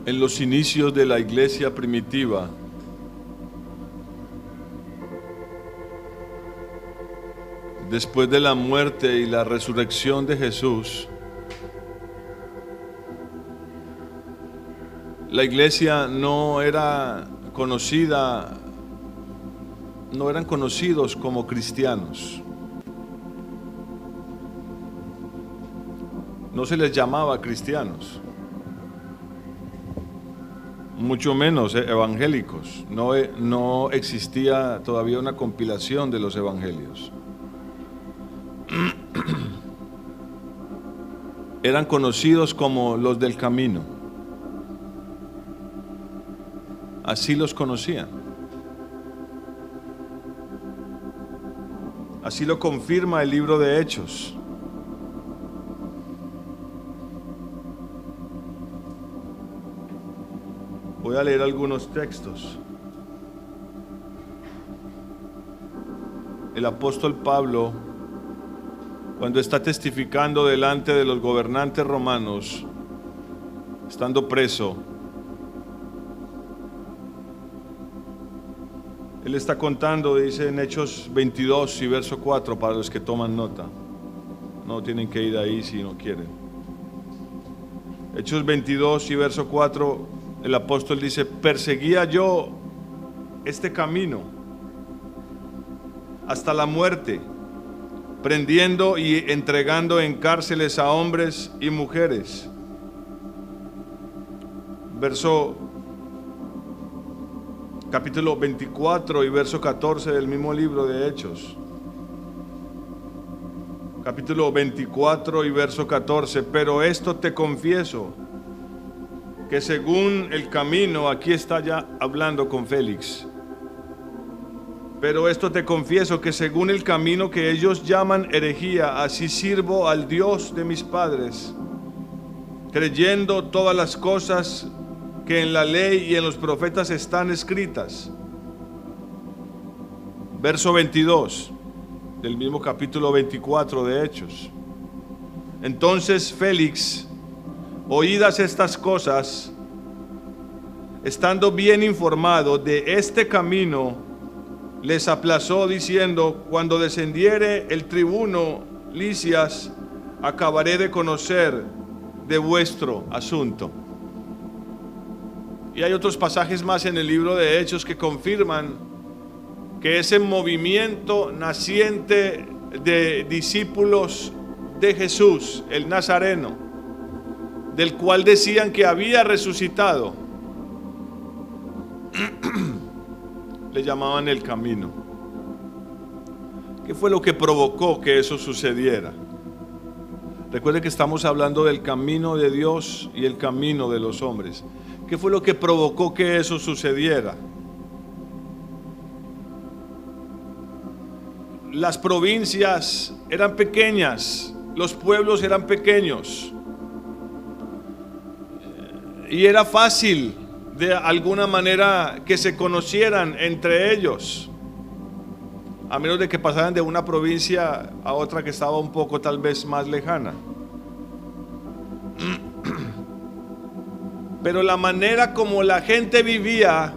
En los inicios de la iglesia primitiva, después de la muerte y la resurrección de Jesús, la iglesia no era conocida, no eran conocidos como cristianos. No se les llamaba cristianos, mucho menos evangélicos. No existía todavía una compilación de los evangelios. Eran conocidos como los del camino. Así los conocían. Así lo confirma el libro de Hechos. Voy a leer algunos textos. El apóstol Pablo, cuando está testificando delante de los gobernantes romanos, estando preso, él está contando, dice en Hechos 22 y verso 4, para los que toman nota. No tienen que ir ahí si no quieren. Hechos 22 y verso 4, el apóstol dice: perseguía yo este camino hasta la muerte, prendiendo y entregando en cárceles a hombres y mujeres. Capítulo 24 y verso 14 del mismo libro de Hechos. Capítulo 24 y verso 14. Pero esto te confieso, que según el camino, aquí está ya hablando con Félix. Pero esto te confieso, que según el camino que ellos llaman herejía, así sirvo al Dios de mis padres, creyendo todas las cosas que en la ley y en los profetas están escritas. Verso 22 del mismo capítulo 24 de Hechos. Entonces Félix, oídas estas cosas, estando bien informado de este camino, les aplazó diciendo: cuando descendiere el tribuno Lisias, acabaré de conocer de vuestro asunto. Y hay otros pasajes más en el libro de Hechos que confirman que ese movimiento naciente de discípulos de Jesús, el Nazareno, del cual decían que había resucitado, le llamaban el camino. ¿Qué fue lo que provocó que eso sucediera? Recuerde que estamos hablando del camino de Dios y el camino de los hombres. ¿Qué fue lo que provocó que eso sucediera? Las provincias eran pequeñas, los pueblos eran pequeños, y era fácil de alguna manera que se conocieran entre ellos, a menos de que pasaran de una provincia a otra que estaba un poco tal vez más lejana. Pero la manera como la gente vivía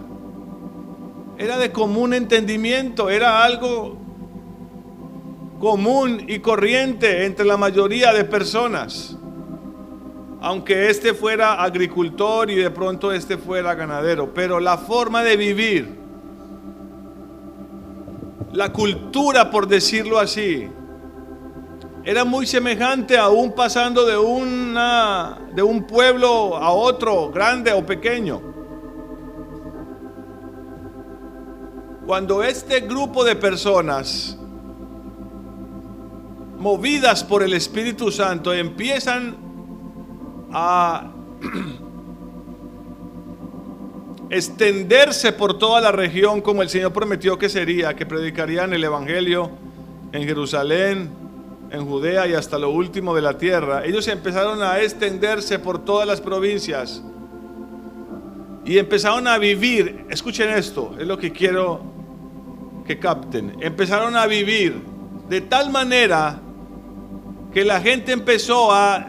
era de común entendimiento, era algo común y corriente entre la mayoría de personas. Aunque este fuera agricultor y de pronto este fuera ganadero, pero la forma de vivir, la cultura, por decirlo así, era muy semejante, aún pasando de un pueblo a otro, grande o pequeño. Cuando este grupo de personas, movidas por el Espíritu Santo, empiezan a extenderse por toda la región, como el Señor prometió que sería, que predicarían el Evangelio en Jerusalén, en Judea y hasta lo último de la tierra. Ellos empezaron a extenderse por todas las provincias y empezaron a vivir. Escuchen esto, es lo que quiero que capten. Empezaron a vivir de tal manera que la gente empezó a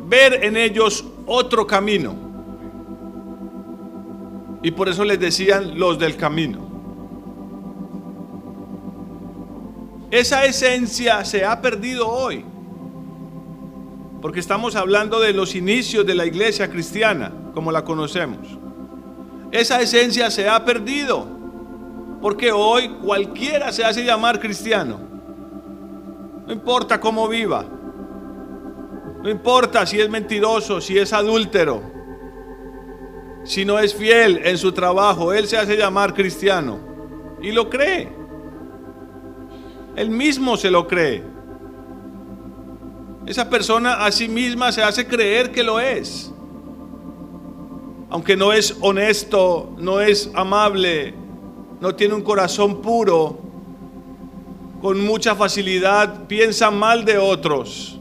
ver en ellos otro camino. Y por eso les decían los del camino. Esa esencia se ha perdido hoy, porque estamos hablando de los inicios de la iglesia cristiana, como la conocemos. Esa esencia se ha perdido, porque hoy cualquiera se hace llamar cristiano. No importa cómo viva, no importa si es mentiroso, si es adúltero, si no es fiel en su trabajo, él se hace llamar cristiano y lo cree. Él mismo se lo cree. Esa persona a sí misma se hace creer que lo es. Aunque no es honesto, no es amable, no tiene un corazón puro, con mucha facilidad piensa mal de otros,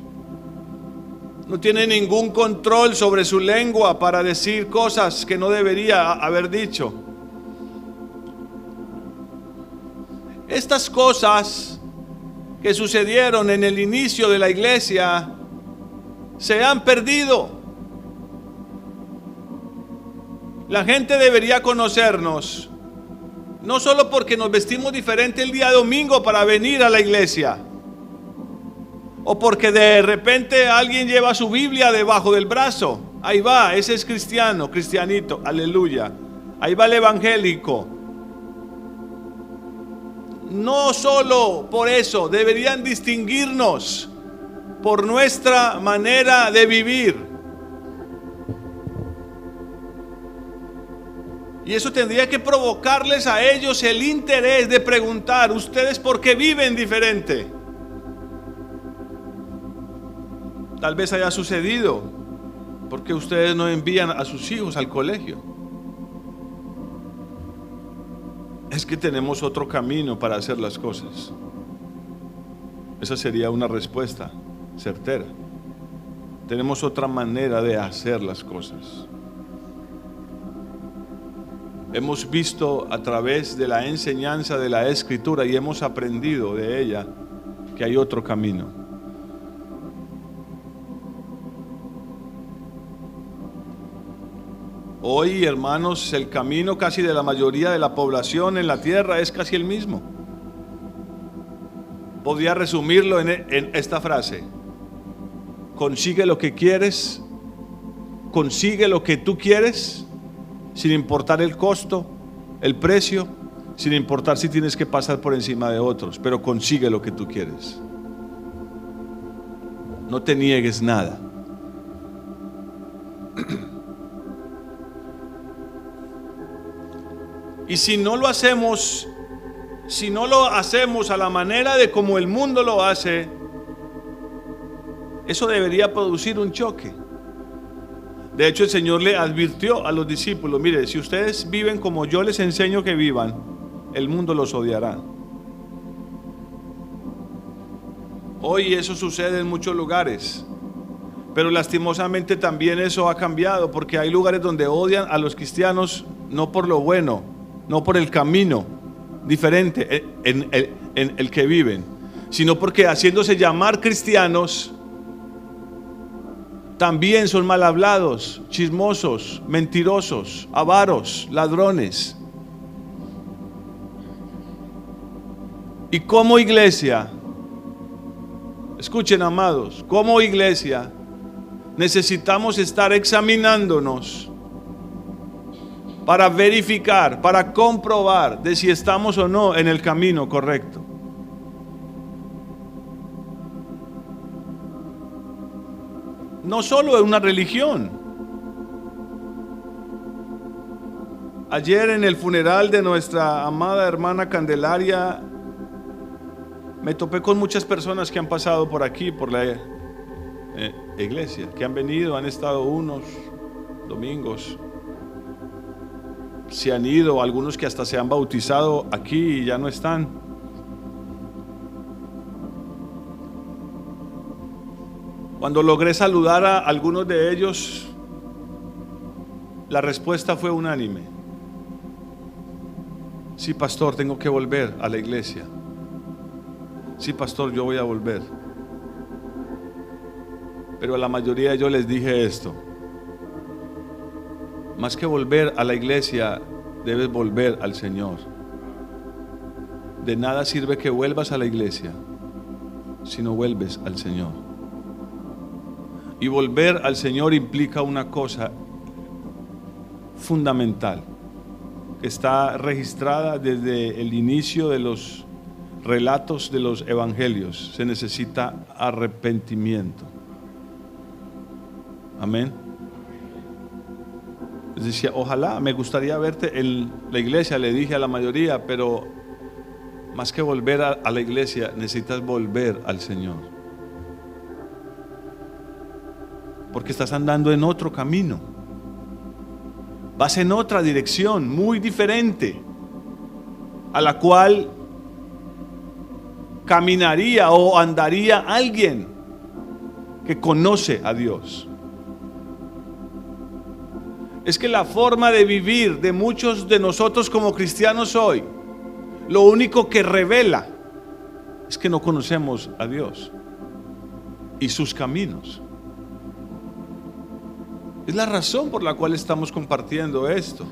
no tiene ningún control sobre su lengua para decir cosas que no debería haber dicho. Estas cosas que sucedieron en el inicio de la iglesia se han perdido. La gente debería conocernos, no solo porque nos vestimos diferente el día domingo para venir a la iglesia, o porque de repente alguien lleva su Biblia debajo del brazo. Ahí va, ese es cristiano, cristianito, aleluya. Ahí va el evangélico. No solo por eso, deberían distinguirnos por nuestra manera de vivir. Y eso tendría que provocarles a ellos el interés de preguntar: ¿ustedes por qué viven diferente? Tal vez haya sucedido porque ustedes no envían a sus hijos al colegio. Es que tenemos otro camino para hacer las cosas. Esa sería una respuesta certera. Tenemos otra manera de hacer las cosas. Hemos visto a través de la enseñanza de la Escritura y hemos aprendido de ella que hay otro camino. Hoy, hermanos, el camino casi de la mayoría de la población en la tierra es casi el mismo. Podría resumirlo en esta frase: consigue lo que quieres, consigue lo que tú quieres, sin importar el costo, el precio, sin importar si tienes que pasar por encima de otros, pero consigue lo que tú quieres. No te niegues nada. Y si no lo hacemos a la manera de como el mundo lo hace, eso debería producir un choque. De hecho, el Señor le advirtió a los discípulos: mire, si ustedes viven como yo les enseño que vivan, el mundo los odiará. Hoy eso sucede en muchos lugares, pero lastimosamente también eso ha cambiado, porque hay lugares donde odian a los cristianos no por lo bueno, no por el camino diferente en el que viven, sino porque haciéndose llamar cristianos también son mal hablados, chismosos, mentirosos, avaros, ladrones. Y como iglesia, escuchen, amados, como iglesia necesitamos estar examinándonos para verificar, para comprobar de si estamos o no en el camino correcto. No solo en una religión. Ayer en el funeral de nuestra amada hermana Candelaria, me topé con muchas personas que han pasado por aquí, por la iglesia, que han venido, han estado unos domingos, se han ido, algunos que hasta se han bautizado aquí y ya no están. Cuando logré saludar a algunos de ellos, la respuesta fue unánime: sí, pastor, tengo que volver a la iglesia. Sí, pastor, yo voy a volver. Pero a la mayoría yo les dije esto: más que volver a la iglesia, debes volver al Señor. De nada sirve que vuelvas a la iglesia si no vuelves al Señor. Y volver al Señor implica una cosa fundamental que está registrada desde el inicio de los relatos de los evangelios. Se necesita arrepentimiento. Amén. Les decía, ojalá, me gustaría verte en la iglesia, le dije a la mayoría, pero más que volver a la iglesia, necesitas volver al Señor. Porque estás andando en otro camino. Vas en otra dirección, muy diferente a la cual caminaría o andaría alguien que conoce a Dios. Es que la forma de vivir de muchos de nosotros como cristianos hoy, lo único que revela es que no conocemos a Dios y sus caminos. Es la razón por la cual estamos compartiendo esto.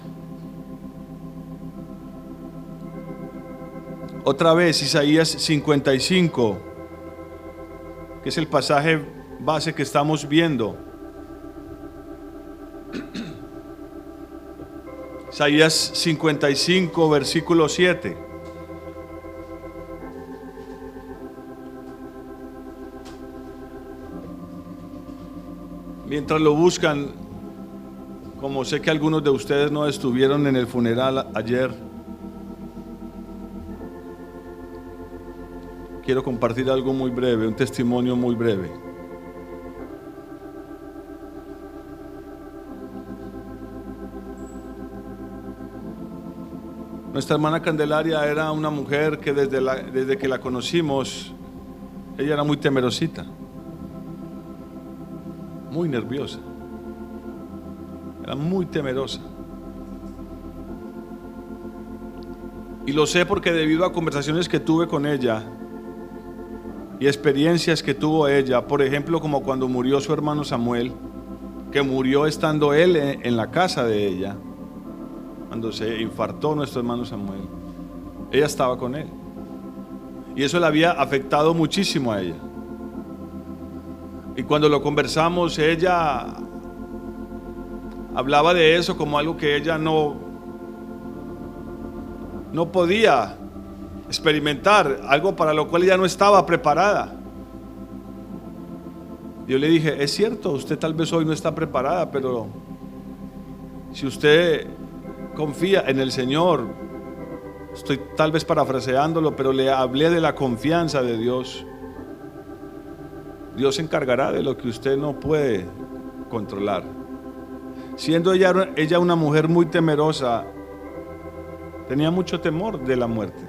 Otra vez, Isaías 55, que es el pasaje base que estamos viendo. Isaías 55, versículo 7. Mientras lo buscan, como sé que algunos de ustedes no estuvieron en el funeral ayer, quiero compartir algo muy breve, un testimonio muy breve. Nuestra hermana Candelaria era una mujer que desde que la conocimos, ella era muy temerosita, muy nerviosa, era muy temerosa. Y lo sé porque debido a conversaciones que tuve con ella y experiencias que tuvo ella, por ejemplo, como cuando murió su hermano Samuel, que murió estando él en la casa de ella. Cuando se infartó nuestro hermano Samuel, ella estaba con él. Y eso le había afectado muchísimo a ella. Y cuando lo conversamos, ella hablaba de eso como algo que ella no podía experimentar, algo para lo cual ella no estaba preparada. Yo le dije, es cierto, usted tal vez hoy no está preparada, pero si usted confía en el Señor, estoy tal vez parafraseándolo, pero le hablé de la confianza de Dios. Dios se encargará de lo que usted no puede controlar. Siendo ella una mujer muy temerosa, tenía mucho temor de la muerte.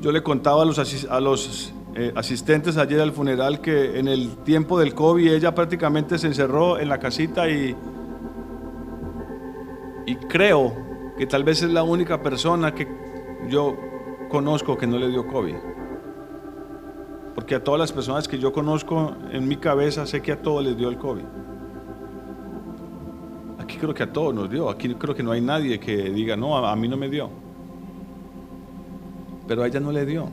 Yo le contaba a los asistentes ayer al funeral que en el tiempo del COVID ella prácticamente se encerró en la casita y creo que tal vez es la única persona que yo conozco que no le dio COVID. Porque a todas las personas que yo conozco en mi cabeza sé que a todos les dio el COVID. Aquí creo que a todos nos dio, aquí creo que no hay nadie que diga no, a mí no me dio. Pero a ella no le dio.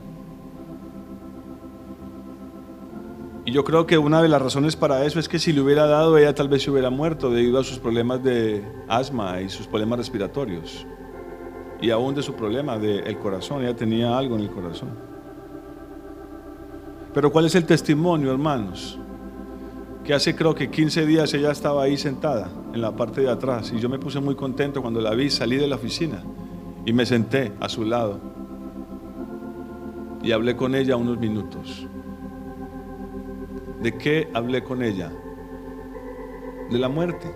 Y yo creo que una de las razones para eso es que si le hubiera dado, ella tal vez se hubiera muerto debido a sus problemas de asma y sus problemas respiratorios. Y aún de su problema del corazón, ella tenía algo en el corazón. Pero ¿cuál es el testimonio, hermanos? Que hace creo que 15 días ella estaba ahí sentada en la parte de atrás y yo me puse muy contento cuando la vi, salí de la oficina y me senté a su lado y hablé con ella unos minutos. ¿De qué hablé con ella? De la muerte.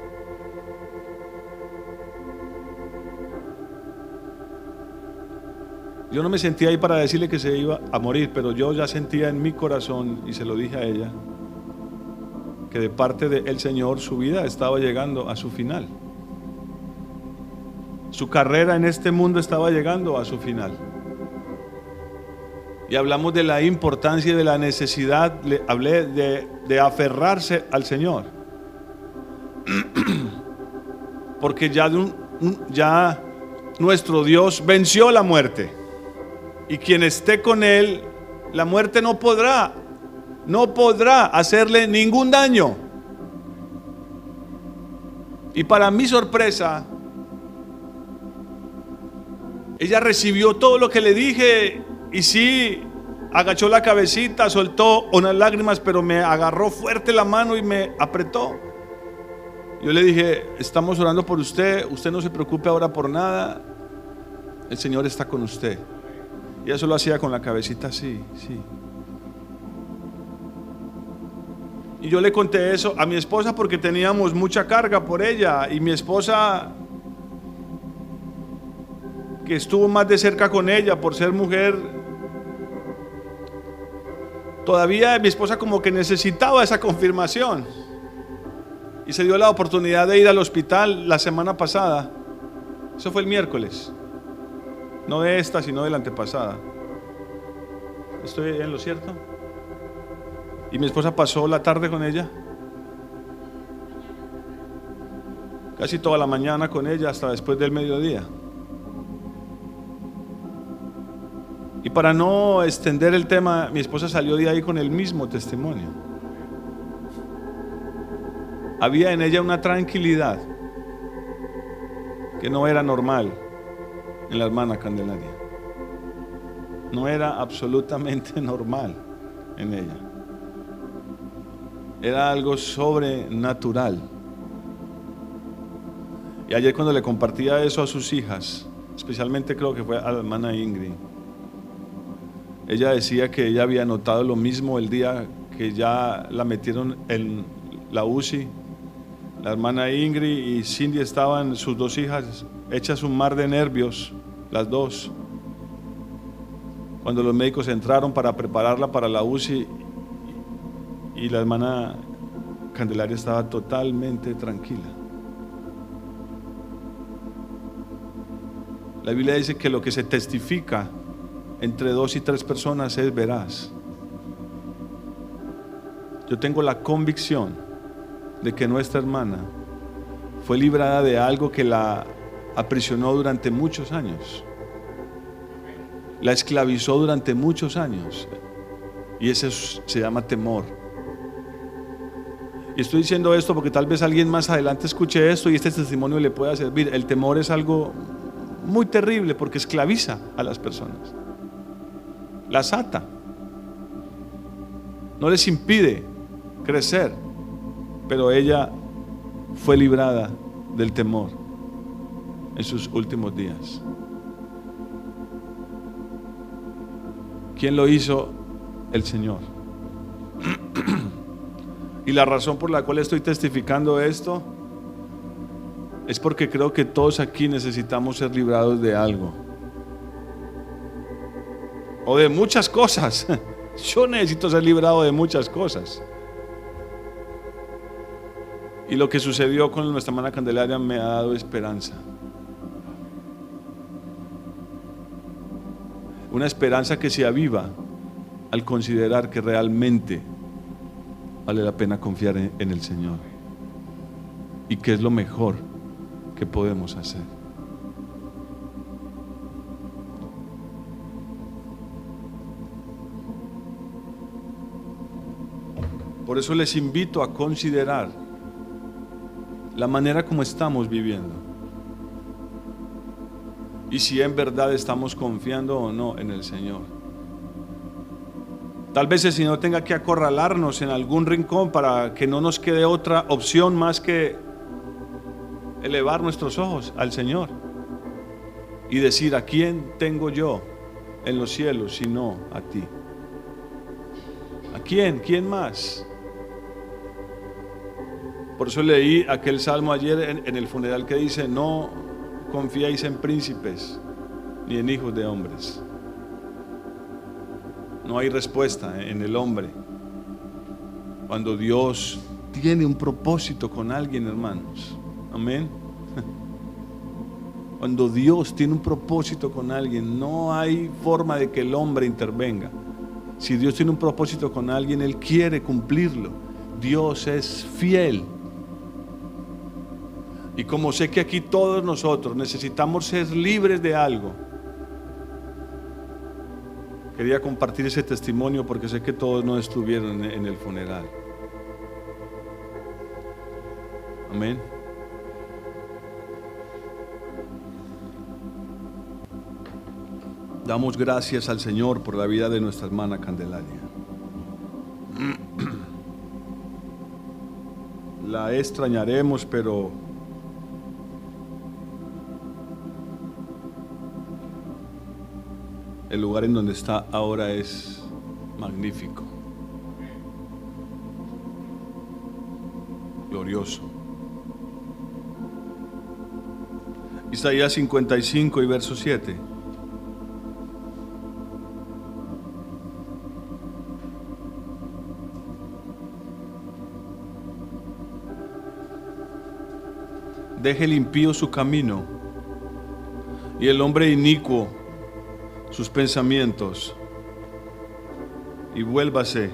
Yo no me sentía ahí para decirle que se iba a morir, pero yo ya sentía en mi corazón, y se lo dije a ella, que de parte del Señor su vida estaba llegando a su final. Su carrera en este mundo estaba llegando a su final. Y hablamos de la importancia y de la necesidad, hablé de aferrarse al Señor. Porque ya nuestro Dios venció la muerte. Y quien esté con Él, la muerte no podrá hacerle ningún daño. Y para mi sorpresa, ella recibió todo lo que le dije y sí, agachó la cabecita, soltó unas lágrimas, pero me agarró fuerte la mano y me apretó. Yo le dije, estamos orando por usted, usted no se preocupe ahora por nada, el Señor está con usted. Y eso lo hacía con la cabecita así, sí. Y yo le conté eso a mi esposa porque teníamos mucha carga por ella. Y mi esposa, que estuvo más de cerca con ella por ser mujer, todavía mi esposa como que necesitaba esa confirmación. Y se dio la oportunidad de ir al hospital la semana pasada. Eso fue el miércoles. No de esta, sino de la antepasada. ¿Estoy en lo cierto? Y mi esposa pasó la tarde con ella. Casi toda la mañana con ella hasta después del mediodía. Y para no extender el tema, mi esposa salió de ahí con el mismo testimonio. Había en ella una tranquilidad que no era normal en la hermana Candelaria. No era absolutamente normal en ella. Era algo sobrenatural. Y ayer cuando le compartía eso a sus hijas, especialmente creo que fue a la hermana Ingrid, ella decía que ella había notado lo mismo el día que ya la metieron en la UCI. La hermana Ingrid y Cindy estaban, sus dos hijas, hechas un mar de nervios, las dos. Cuando los médicos entraron para prepararla para la UCI, y la hermana Candelaria estaba totalmente tranquila. La Biblia dice que lo que se testifica entre 2 y 3 personas es veraz. Yo tengo la convicción de que nuestra hermana fue librada de algo que la aprisionó durante muchos años, la esclavizó durante muchos años, y eso se llama temor. Y estoy diciendo esto porque tal vez alguien más adelante escuche esto y este testimonio le pueda servir. El temor es algo muy terrible porque esclaviza a las personas, las ata, no les impide crecer. Pero ella fue librada del temor en sus últimos días. ¿Quién lo hizo? El Señor. Y la razón por la cual estoy testificando esto es porque creo que todos aquí necesitamos ser librados de algo, o de muchas cosas. Yo necesito ser librado de muchas cosas. Y lo que sucedió con nuestra hermana Candelaria me ha dado esperanza. Una esperanza que se aviva al considerar que realmente vale la pena confiar en el Señor y que es lo mejor que podemos hacer. Por eso les invito a considerar la manera como estamos viviendo y si en verdad estamos confiando o no en el Señor. Tal vez el Señor tenga que acorralarnos en algún rincón para que no nos quede otra opción más que elevar nuestros ojos al Señor y decir: ¿a quién tengo yo en los cielos sino a ti? ¿A quién? ¿Quién más? Por eso leí aquel salmo ayer en el funeral que dice: no confiéis en príncipes ni en hijos de hombres. No hay respuesta en el hombre cuando Dios tiene un propósito con alguien, hermanos. Amén. Cuando Dios tiene un propósito con alguien, no hay forma de que el hombre intervenga. Si Dios tiene un propósito con alguien, Él quiere cumplirlo. Dios es fiel. Y como sé que aquí todos nosotros necesitamos ser libres de algo, quería compartir ese testimonio porque sé que todos no estuvieron en el funeral. Amén. Damos gracias al Señor por la vida de nuestra hermana Candelaria. La extrañaremos, pero el lugar en donde está ahora es magnífico, glorioso. Isaías 55 y verso 7. Deje el impío su camino y el hombre inicuo sus pensamientos, y vuélvase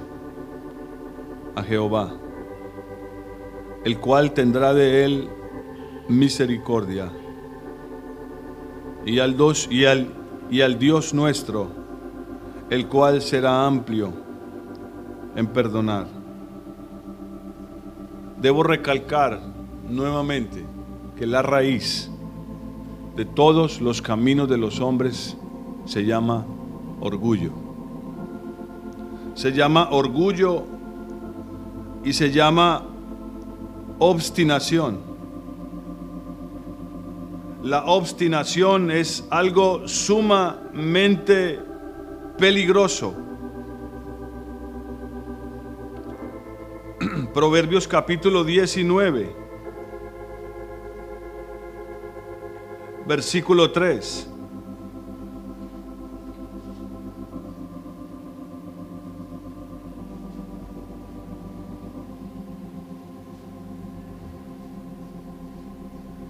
a Jehová, el cual tendrá de él misericordia, y al Dios nuestro, el cual será amplio en perdonar. Debo recalcar nuevamente que la raíz de todos los caminos de los hombres se llama orgullo. Se llama orgullo y se llama obstinación. La obstinación es algo sumamente peligroso. Proverbios capítulo 19, versículo 3.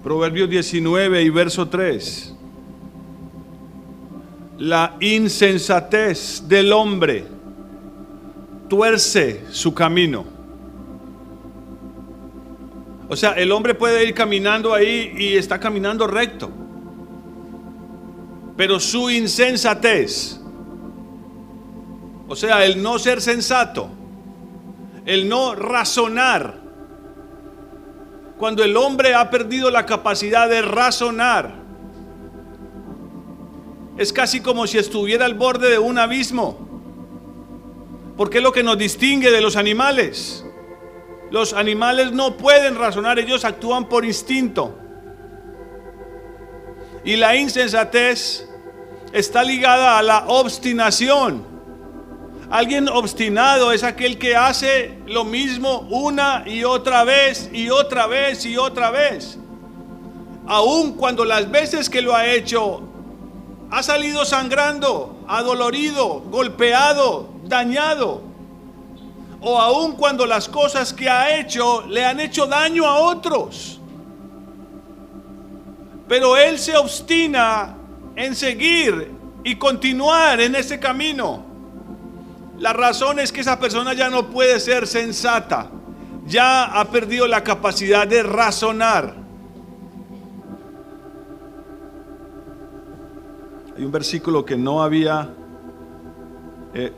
Proverbios 19 y verso 3. La insensatez del hombre tuerce su camino. O sea, el hombre puede ir caminando ahí y está caminando recto, pero su insensatez, o sea, el no ser sensato, el no razonar. Cuando el hombre ha perdido la capacidad de razonar, es casi como si estuviera al borde de un abismo, porque es lo que nos distingue de los animales. Los animales no pueden razonar, ellos actúan por instinto. Y la insensatez está ligada a la obstinación. Alguien obstinado es aquel que hace lo mismo una y otra vez y otra vez y otra vez. Aun cuando las veces que lo ha hecho ha salido sangrando, adolorido, golpeado, dañado. O aun cuando las cosas que ha hecho le han hecho daño a otros. Pero él se obstina en seguir y continuar en ese camino. La razón es que esa persona ya no puede ser sensata, ya ha perdido la capacidad de razonar. Hay un versículo que no había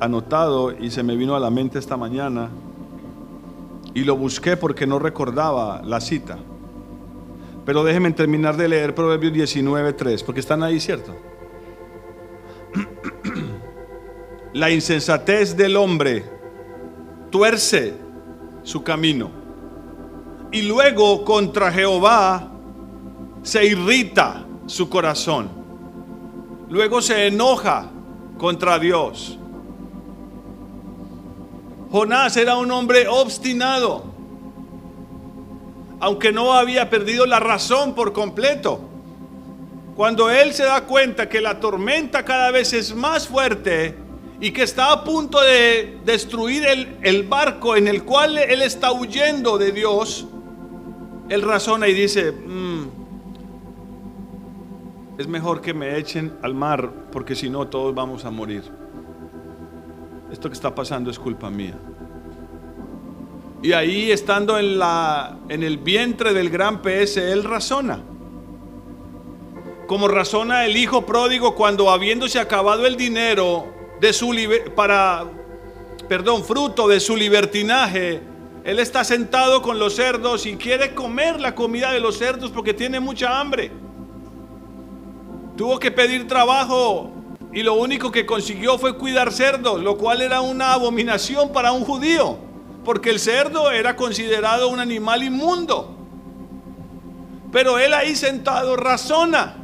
anotado y se me vino a la mente esta mañana y lo busqué porque no recordaba la cita. Pero déjenme terminar de leer Proverbios 19:3, porque están ahí, ¿cierto? La insensatez del hombre tuerce su camino y luego contra Jehová se irrita su corazón. Luego se enoja contra Dios. Jonás era un hombre obstinado, aunque no había perdido la razón por completo. Cuando él se da cuenta que la tormenta cada vez es más fuerte y que está a punto de destruir el barco en el cual él está huyendo de Dios, él razona y dice: es mejor que me echen al mar, porque si no todos vamos a morir. Esto que está pasando es culpa mía. Y ahí, estando en el vientre del gran pez, él razona. Como razona el hijo pródigo cuando, habiéndose acabado el dinero de fruto de su libertinaje, él está sentado con los cerdos y quiere comer la comida de los cerdos porque tiene mucha hambre. Tuvo que pedir trabajo y lo único que consiguió fue cuidar cerdos, lo cual era una abominación para un judío, porque el cerdo era considerado un animal inmundo. Pero él ahí sentado razona.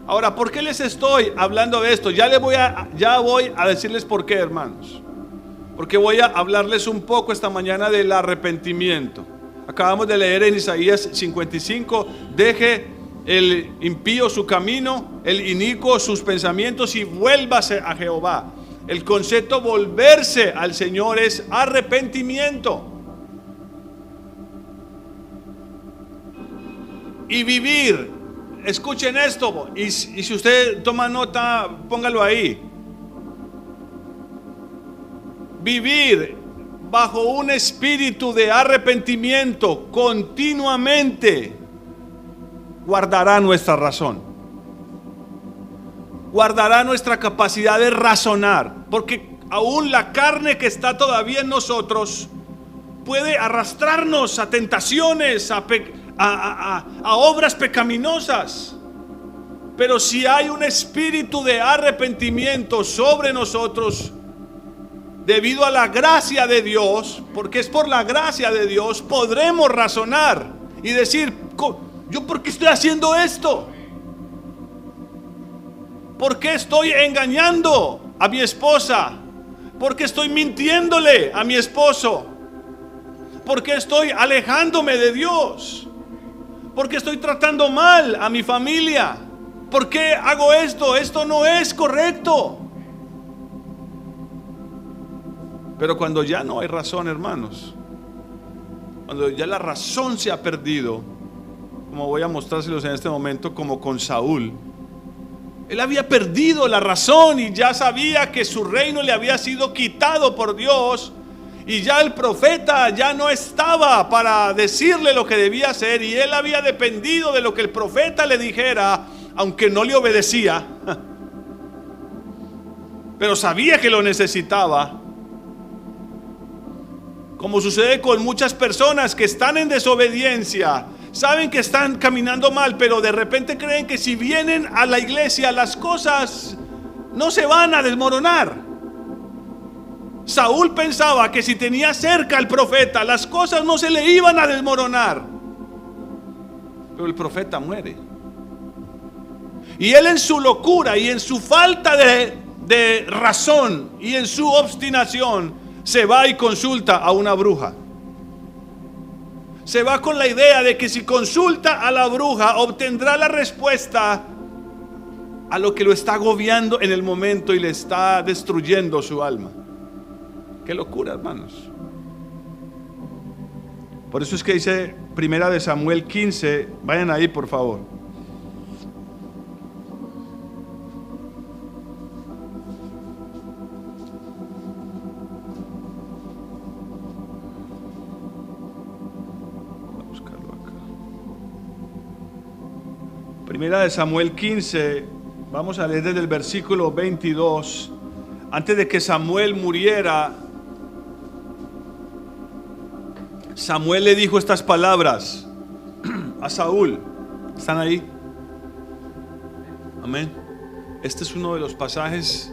Ahora, ¿por qué les estoy hablando de esto? Ya voy a decirles por qué, hermanos. Porque voy a hablarles un poco esta mañana del arrepentimiento. Acabamos de leer en Isaías 55: deje el impío su camino, el inicuo sus pensamientos y vuélvase a Jehová. El concepto volverse al Señor es arrepentimiento. Y vivir, escuchen esto, y si usted toma nota, póngalo ahí. Vivir bajo un espíritu de arrepentimiento continuamente guardará nuestra razón, guardará nuestra capacidad de razonar, porque aún la carne que está todavía en nosotros puede arrastrarnos a tentaciones, a obras pecaminosas. Pero si hay un espíritu de arrepentimiento sobre nosotros, debido a la gracia de Dios, porque es por la gracia de Dios, podremos razonar y decir: ¿yo por qué estoy haciendo esto? ¿Por qué estoy engañando a mi esposa? ¿Por qué estoy mintiéndole a mi esposo? ¿Por qué estoy alejándome de Dios? ¿Por qué estoy tratando mal a mi familia? ¿Por qué hago esto? Esto no es correcto. Pero cuando ya no hay razón, hermanos, cuando ya la razón se ha perdido, como voy a mostrárselos en este momento, como con Saúl, él había perdido la razón y ya sabía que su reino le había sido quitado por Dios, y ya el profeta ya no estaba para decirle lo que debía hacer, y él había dependido de lo que el profeta le dijera, aunque no le obedecía, pero sabía que lo necesitaba. Como sucede con muchas personas que están en desobediencia, saben que están caminando mal, pero de repente creen que si vienen a la iglesia las cosas no se van a desmoronar. Saúl pensaba que si tenía cerca al profeta, las cosas no se le iban a desmoronar. Pero el profeta muere. Y él, en su locura y en su falta de razón y en su obstinación, se va y consulta a una bruja. Se va con la idea de que si consulta a la bruja obtendrá la respuesta a lo que lo está agobiando en el momento y le está destruyendo su alma. Qué locura, hermanos. Por eso es que dice Primera de Samuel 15, vayan ahí por favor. Primera de Samuel 15, vamos a leer desde el versículo 22. Antes de que Samuel muriera, Samuel le dijo estas palabras a Saúl. ¿Están ahí? Amén. Este es uno de los pasajes.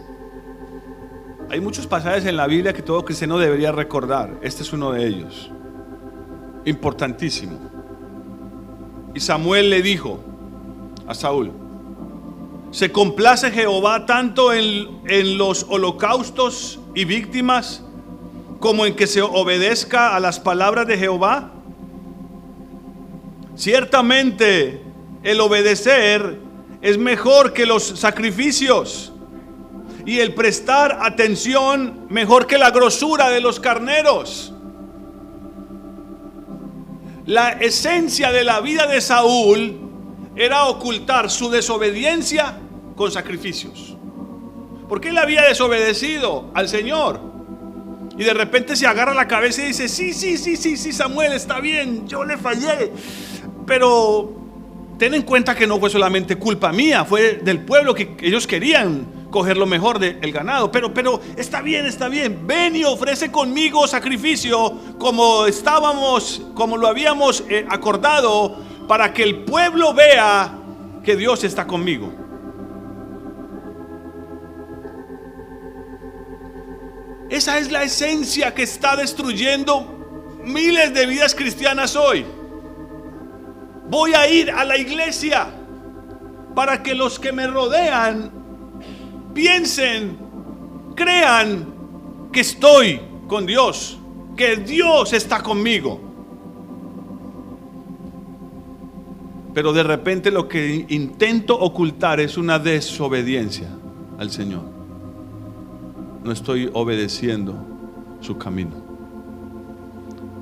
Hay muchos pasajes en la Biblia que todo cristiano debería recordar. Este es uno de ellos, importantísimo. Y Samuel le dijo a Saúl: ¿se complace Jehová tanto en los holocaustos y víctimas como en que se obedezca a las palabras de Jehová? Ciertamente el obedecer es mejor que los sacrificios, y el prestar atención mejor que la grosura de los carneros. La esencia de la vida de Saúl era ocultar su desobediencia con sacrificios. Porque él había desobedecido al Señor. Y de repente se agarra la cabeza y dice: sí, Samuel, está bien, yo le fallé. Pero ten en cuenta que no fue solamente culpa mía, fue del pueblo, que ellos querían coger lo mejor del ganado. Pero está bien, ven y ofrece conmigo sacrificio como lo habíamos acordado, para que el pueblo vea que Dios está conmigo. Esa es la esencia que está destruyendo miles de vidas cristianas hoy. Voy a ir a la iglesia para que los que me rodean piensen, crean que estoy con Dios, que Dios está conmigo. Pero de repente lo que intento ocultar es una desobediencia al Señor. No estoy obedeciendo su camino.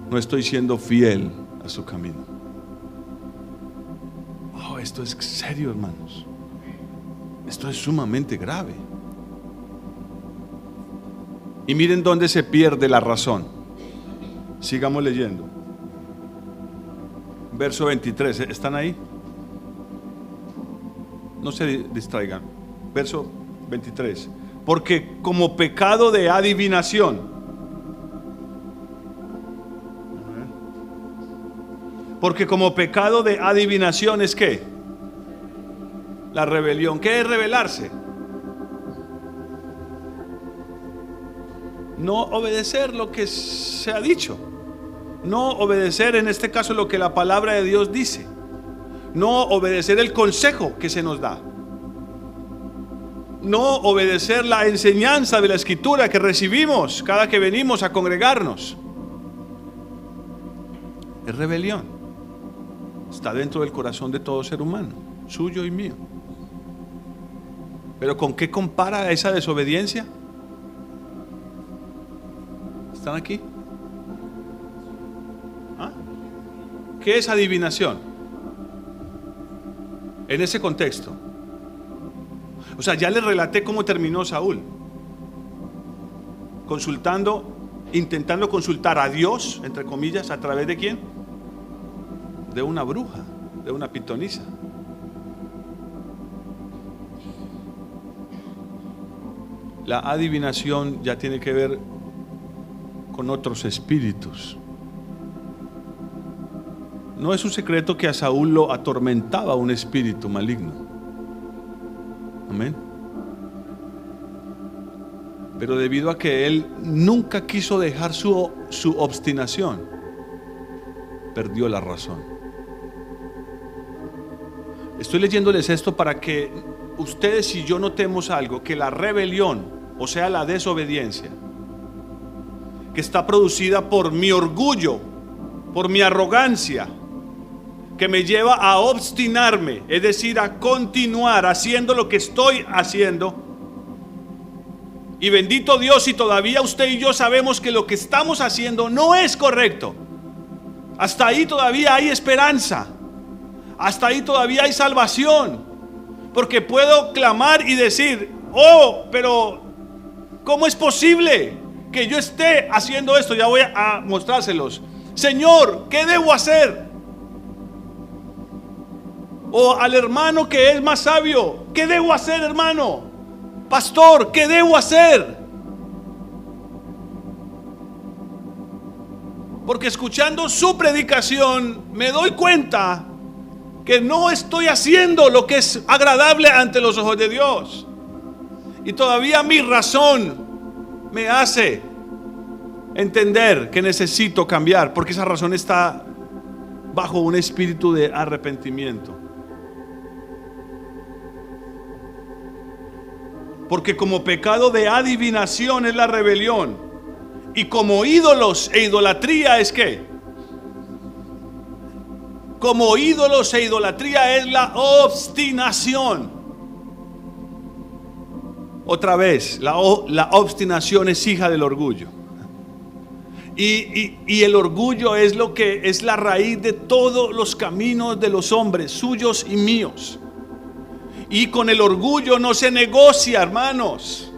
No estoy siendo fiel a su camino. Oh, esto es serio, hermanos. Esto es sumamente grave. Y miren dónde se pierde la razón. Sigamos leyendo. Verso 23, ¿están ahí? No se distraigan. Verso 23. Porque como pecado de adivinación. Porque como pecado de adivinación es ¿qué? La rebelión. ¿Qué es rebelarse? No obedecer lo que se ha dicho. No obedecer en este caso lo que la palabra de Dios dice. No obedecer el consejo que se nos da. No obedecer la enseñanza de la Escritura que recibimos cada que venimos a congregarnos. Es rebelión. Está dentro del corazón de todo ser humano, suyo y mío. Pero ¿con qué compara esa desobediencia? ¿Están aquí? ¿Ah? ¿Qué es adivinación? En ese contexto. O sea, ya les relaté cómo terminó Saúl. Intentando consultar a Dios, entre comillas, ¿a través de quién? De una bruja, de una pitonisa. La adivinación ya tiene que ver con otros espíritus. No es un secreto que a Saúl lo atormentaba un espíritu maligno. Amén. Pero debido a que él nunca quiso dejar su obstinación, perdió la razón. Estoy leyéndoles esto para que ustedes y yo notemos algo: que la rebelión, o sea la desobediencia, que está producida por mi orgullo, por mi arrogancia, que me lleva a obstinarme, es decir, a continuar haciendo lo que estoy haciendo. Y bendito Dios, si todavía usted y yo sabemos que lo que estamos haciendo no es correcto, hasta ahí todavía hay esperanza, hasta ahí todavía hay salvación, porque puedo clamar y decir: oh, pero ¿cómo es posible que yo esté haciendo esto? Ya voy a mostrárselos. Señor, ¿qué debo hacer? O al hermano que es más sabio: ¿qué debo hacer, hermano? Pastor, ¿qué debo hacer? Porque escuchando su predicación me doy cuenta que no estoy haciendo lo que es agradable ante los ojos de Dios. Y todavía mi razón me hace entender que necesito cambiar, porque esa razón está bajo un espíritu de arrepentimiento. Porque como pecado de adivinación es la rebelión, y como ídolos e idolatría es ¿qué? Como ídolos e idolatría es la obstinación. Otra vez, la obstinación es hija del orgullo. Y el orgullo es lo que es la raíz de todos los caminos de los hombres, suyos y míos. Y con el orgullo no se negocia, hermanos.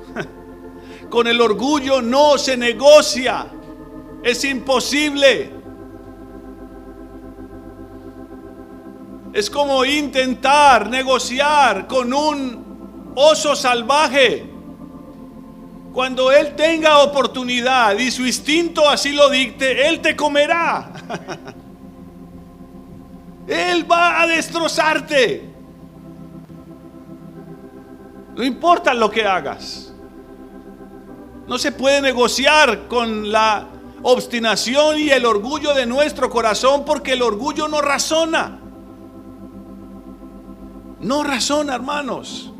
Con el orgullo no se negocia. Es imposible. Es como intentar negociar con un oso salvaje. Cuando él tenga oportunidad y su instinto así lo dicte, él te comerá. Él va a destrozarte. No importa lo que hagas. No se puede negociar con la obstinación y el orgullo de nuestro corazón, porque el orgullo no razona. No razona, hermanos.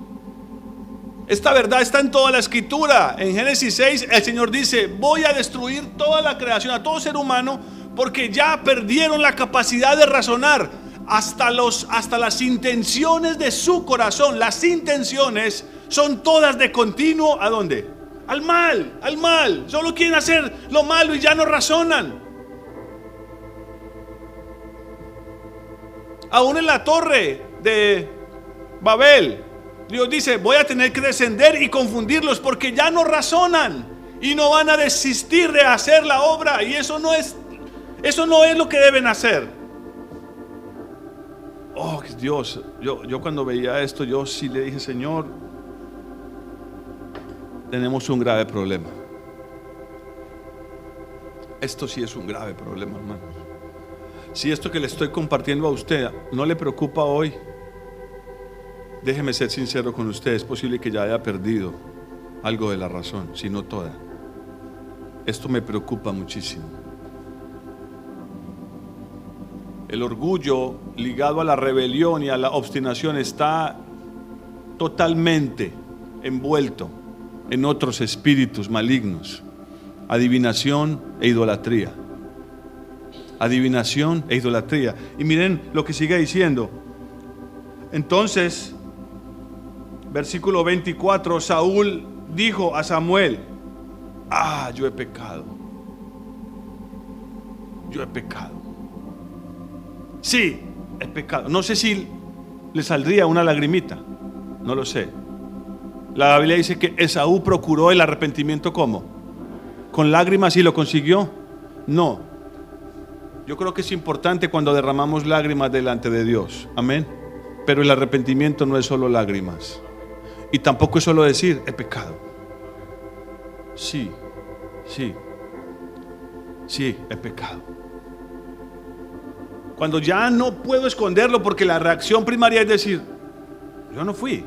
Esta verdad está en toda la escritura. En Génesis 6 el Señor dice: voy a destruir toda la creación, a todo ser humano, porque ya perdieron la capacidad de razonar. Hasta las intenciones de su corazón. Las intenciones son todas de continuo. ¿A dónde? Al mal, al mal. Solo quieren hacer lo malo y ya no razonan. Aún en la torre de Babel, Dios dice: voy a tener que descender y confundirlos, porque ya no razonan y no van a desistir de hacer la obra. Y eso no es lo que deben hacer. Oh Dios, yo cuando veía esto, yo sí le dije: Señor, tenemos un grave problema. Esto sí es un grave problema, hermanos. Si esto que le estoy compartiendo a usted no le preocupa hoy, déjeme ser sincero con usted, es posible que ya haya perdido algo de la razón, si no toda. Esto me preocupa muchísimo. El orgullo ligado a la rebelión y a la obstinación está totalmente envuelto en otros espíritus malignos: adivinación e idolatría. Adivinación e idolatría. Y miren lo que sigue diciendo. Entonces, versículo 24, Saúl dijo a Samuel: yo he pecado. Yo he pecado. Sí, he pecado. No sé si le saldría una lagrimita, no lo sé. La Biblia dice que Esaú procuró el arrepentimiento. ¿Cómo? ¿Con lágrimas y lo consiguió? No. Yo creo que es importante cuando derramamos lágrimas delante de Dios. Amén. Pero el arrepentimiento no es solo lágrimas. Y tampoco es solo decir: he pecado. Sí, he pecado. Cuando ya no puedo esconderlo, porque la reacción primaria es decir: yo no fui.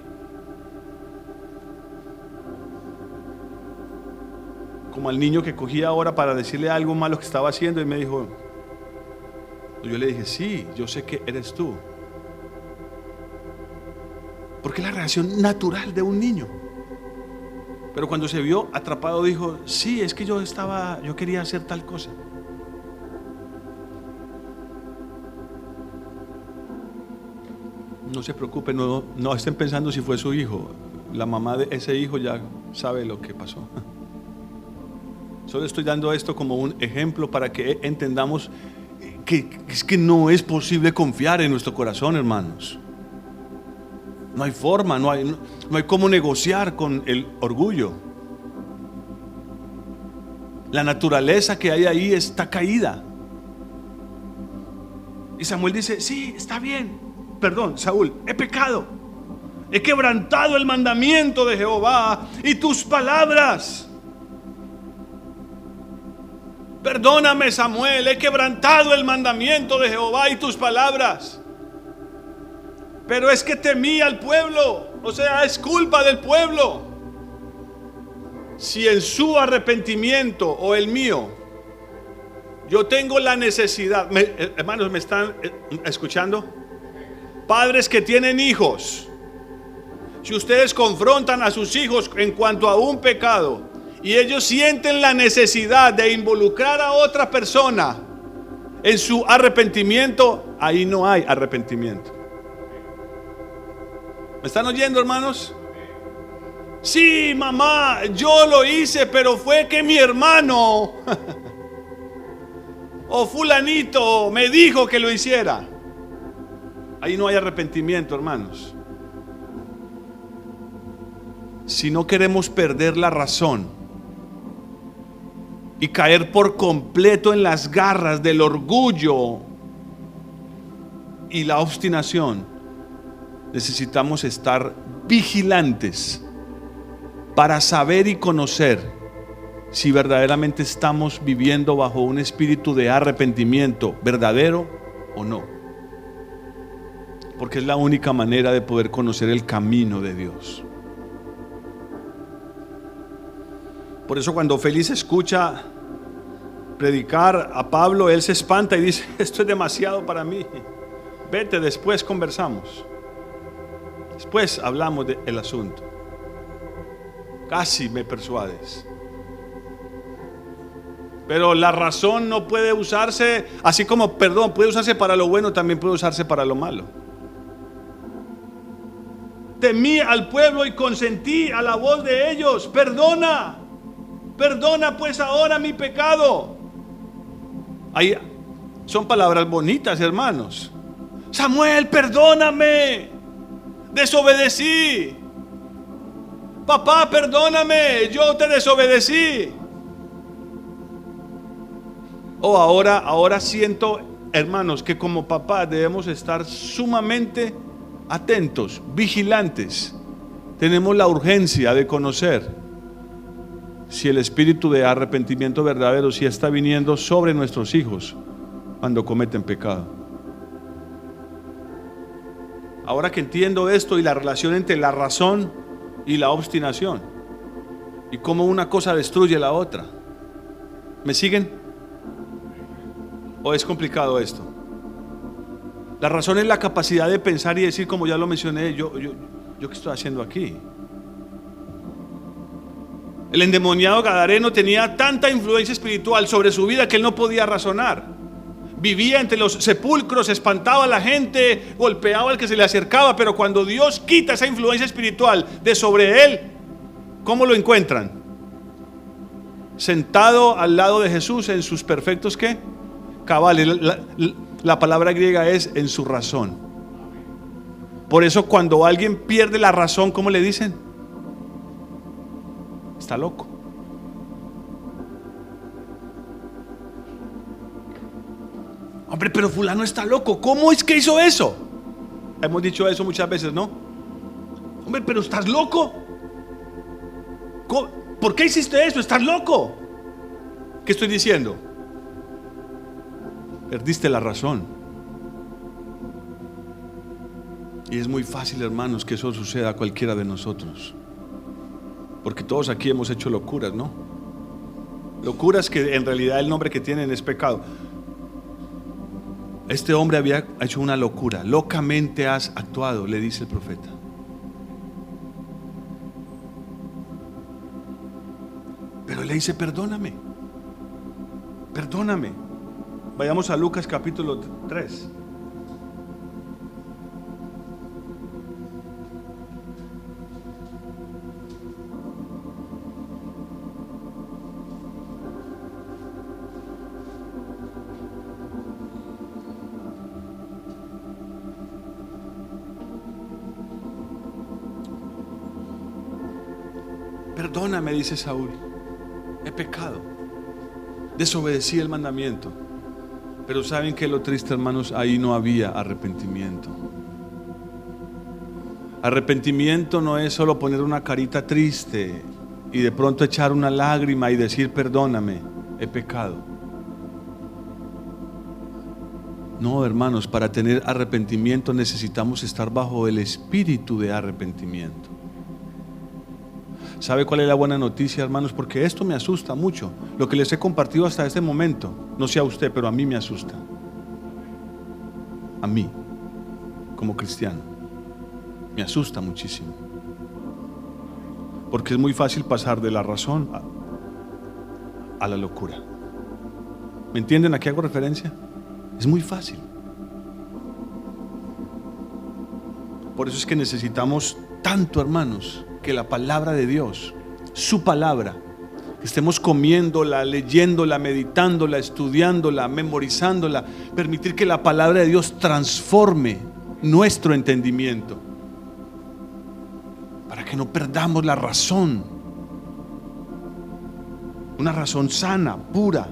Como al niño que cogía ahora para decirle algo malo que estaba haciendo y me dijo, yo le dije: sí, yo sé que eres tú. Porque es la reacción natural de un niño. Pero cuando se vio atrapado dijo: sí, es que yo quería hacer tal cosa. No se preocupe, no estén pensando si fue su hijo. La mamá de ese hijo ya sabe lo que pasó. Solo estoy dando esto como un ejemplo para que entendamos que es que no es posible confiar en nuestro corazón, hermanos. No hay forma, no hay cómo negociar con el orgullo. La naturaleza que hay ahí está caída. Y Samuel dice: sí, está bien. Perdón, Saúl, he pecado. He quebrantado el mandamiento de Jehová y tus palabras. Perdóname, Samuel, he quebrantado el mandamiento de Jehová y tus palabras. Pero es que temí al pueblo, o sea, es culpa del pueblo. Si en su arrepentimiento o el mío, yo tengo la necesidad, hermanos, ¿me están escuchando? Padres que tienen hijos, si ustedes confrontan a sus hijos en cuanto a un pecado y ellos sienten la necesidad de involucrar a otra persona en su arrepentimiento, ahí no hay arrepentimiento. ¿Me están oyendo, hermanos? Sí, mamá, yo lo hice, pero fue que mi hermano o fulanito me dijo que lo hiciera. Ahí no hay arrepentimiento, hermanos. Si no queremos perder la razón, y caer por completo en las garras del orgullo y la obstinación, necesitamos estar vigilantes para saber y conocer si verdaderamente estamos viviendo bajo un espíritu de arrepentimiento verdadero o no. Porque es la única manera de poder conocer el camino de Dios. Por eso cuando Félix escucha predicar a Pablo, él se espanta y dice: esto es demasiado para mí. Vete, después conversamos. Después hablamos del asunto. Casi me persuades. Pero la razón no puede usarse, así como, puede usarse para lo bueno, también puede usarse para lo malo. Temí al pueblo y consentí a la voz de ellos. Perdona pues ahora mi pecado. Ahí son palabras bonitas, hermanos. Samuel, perdóname, desobedecí. Papá, perdóname, yo te desobedecí. Ahora siento, hermanos, que como papá debemos estar sumamente atentos, vigilantes. Tenemos la urgencia de conocer si el espíritu de arrepentimiento verdadero sí está viniendo sobre nuestros hijos cuando cometen pecado. Ahora que entiendo esto y la relación entre la razón y la obstinación y cómo una cosa destruye la otra, ¿me siguen? ¿O es complicado esto? La razón es la capacidad de pensar y decir, como ya lo mencioné, yo ¿qué estoy haciendo aquí? El endemoniado gadareno tenía tanta influencia espiritual sobre su vida que él no podía razonar. Vivía entre los sepulcros, espantaba a la gente, golpeaba al que se le acercaba, pero cuando Dios quita esa influencia espiritual de sobre él, ¿cómo lo encuentran? Sentado al lado de Jesús en sus perfectos ¿qué? Cabales. La palabra griega es en su razón. Por eso cuando alguien pierde la razón, ¿cómo le dicen? Está loco. Hombre, pero fulano está loco. ¿Cómo es que hizo eso? Hemos dicho eso muchas veces, ¿no? Hombre, pero estás loco. ¿Por qué hiciste eso? Estás loco. ¿Qué estoy diciendo? Perdiste la razón. Y es muy fácil, hermanos, que eso suceda a cualquiera de nosotros. Porque todos aquí hemos hecho locuras, ¿no? Locuras que en realidad el nombre que tienen es pecado. Este hombre había hecho una locura. Locamente has actuado, le dice el profeta. Pero él le dice: perdóname. Vayamos a Lucas capítulo 3. Perdóname, dice Saúl, he pecado, desobedecí el mandamiento. Pero ¿saben qué es lo triste, hermanos? Ahí no había arrepentimiento. Arrepentimiento no es solo poner una carita triste y de pronto echar una lágrima y decir: perdóname, he pecado. No, hermanos, para tener arrepentimiento necesitamos estar bajo el espíritu de arrepentimiento. ¿Sabe cuál es la buena noticia, hermanos? Porque esto me asusta mucho. Lo que les he compartido hasta este momento, no sé a usted, pero a mí me asusta. A mí, como cristiano, me asusta muchísimo. Porque es muy fácil pasar de la razón a la locura. ¿Me entienden a qué hago referencia? Es muy fácil. Por eso es que necesitamos tanto, hermanos, que la palabra de Dios, su palabra, que estemos comiéndola, leyéndola, meditándola, estudiándola, memorizándola, permitir que la palabra de Dios transforme nuestro entendimiento, para que no perdamos la razón. una razón sana, pura.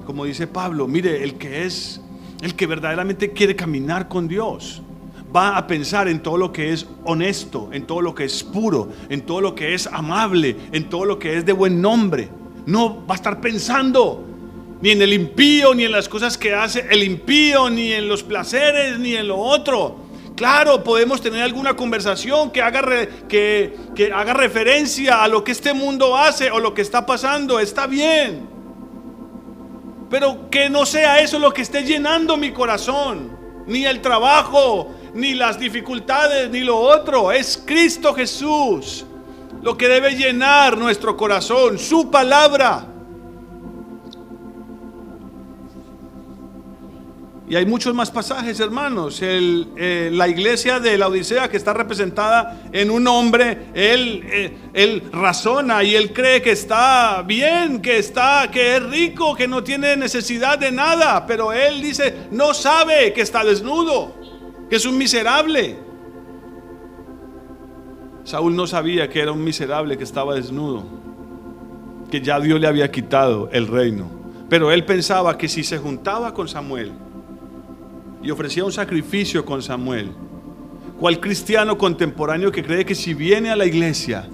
Como dice Pablo, mire, el que verdaderamente quiere caminar con Dios, va a pensar en todo lo que es honesto, en todo lo que es puro, en todo lo que es amable, en todo lo que es de buen nombre. No va a estar pensando ni en el impío, ni en las cosas que hace el impío, ni en los placeres, ni en lo otro. Claro, podemos tener alguna conversación que haga referencia a lo que este mundo hace o lo que está pasando. Está bien, pero que no sea eso lo que esté llenando mi corazón, ni el trabajo, ni las dificultades, ni lo otro. Es Cristo Jesús lo que debe llenar nuestro corazón, su palabra. Y hay muchos más pasajes, hermanos. La iglesia de la Odisea, que está representada en un hombre, él razona y él cree que está bien, que es rico, que no tiene necesidad de nada, pero él dice, no sabe que está desnudo, que es un miserable. Saúl no sabía que era un miserable, que estaba desnudo, que ya Dios le había quitado el reino, pero él pensaba que si se juntaba con Samuel y ofrecía un sacrificio con Samuel, ¿cuál cristiano contemporáneo que cree que si viene a la iglesia,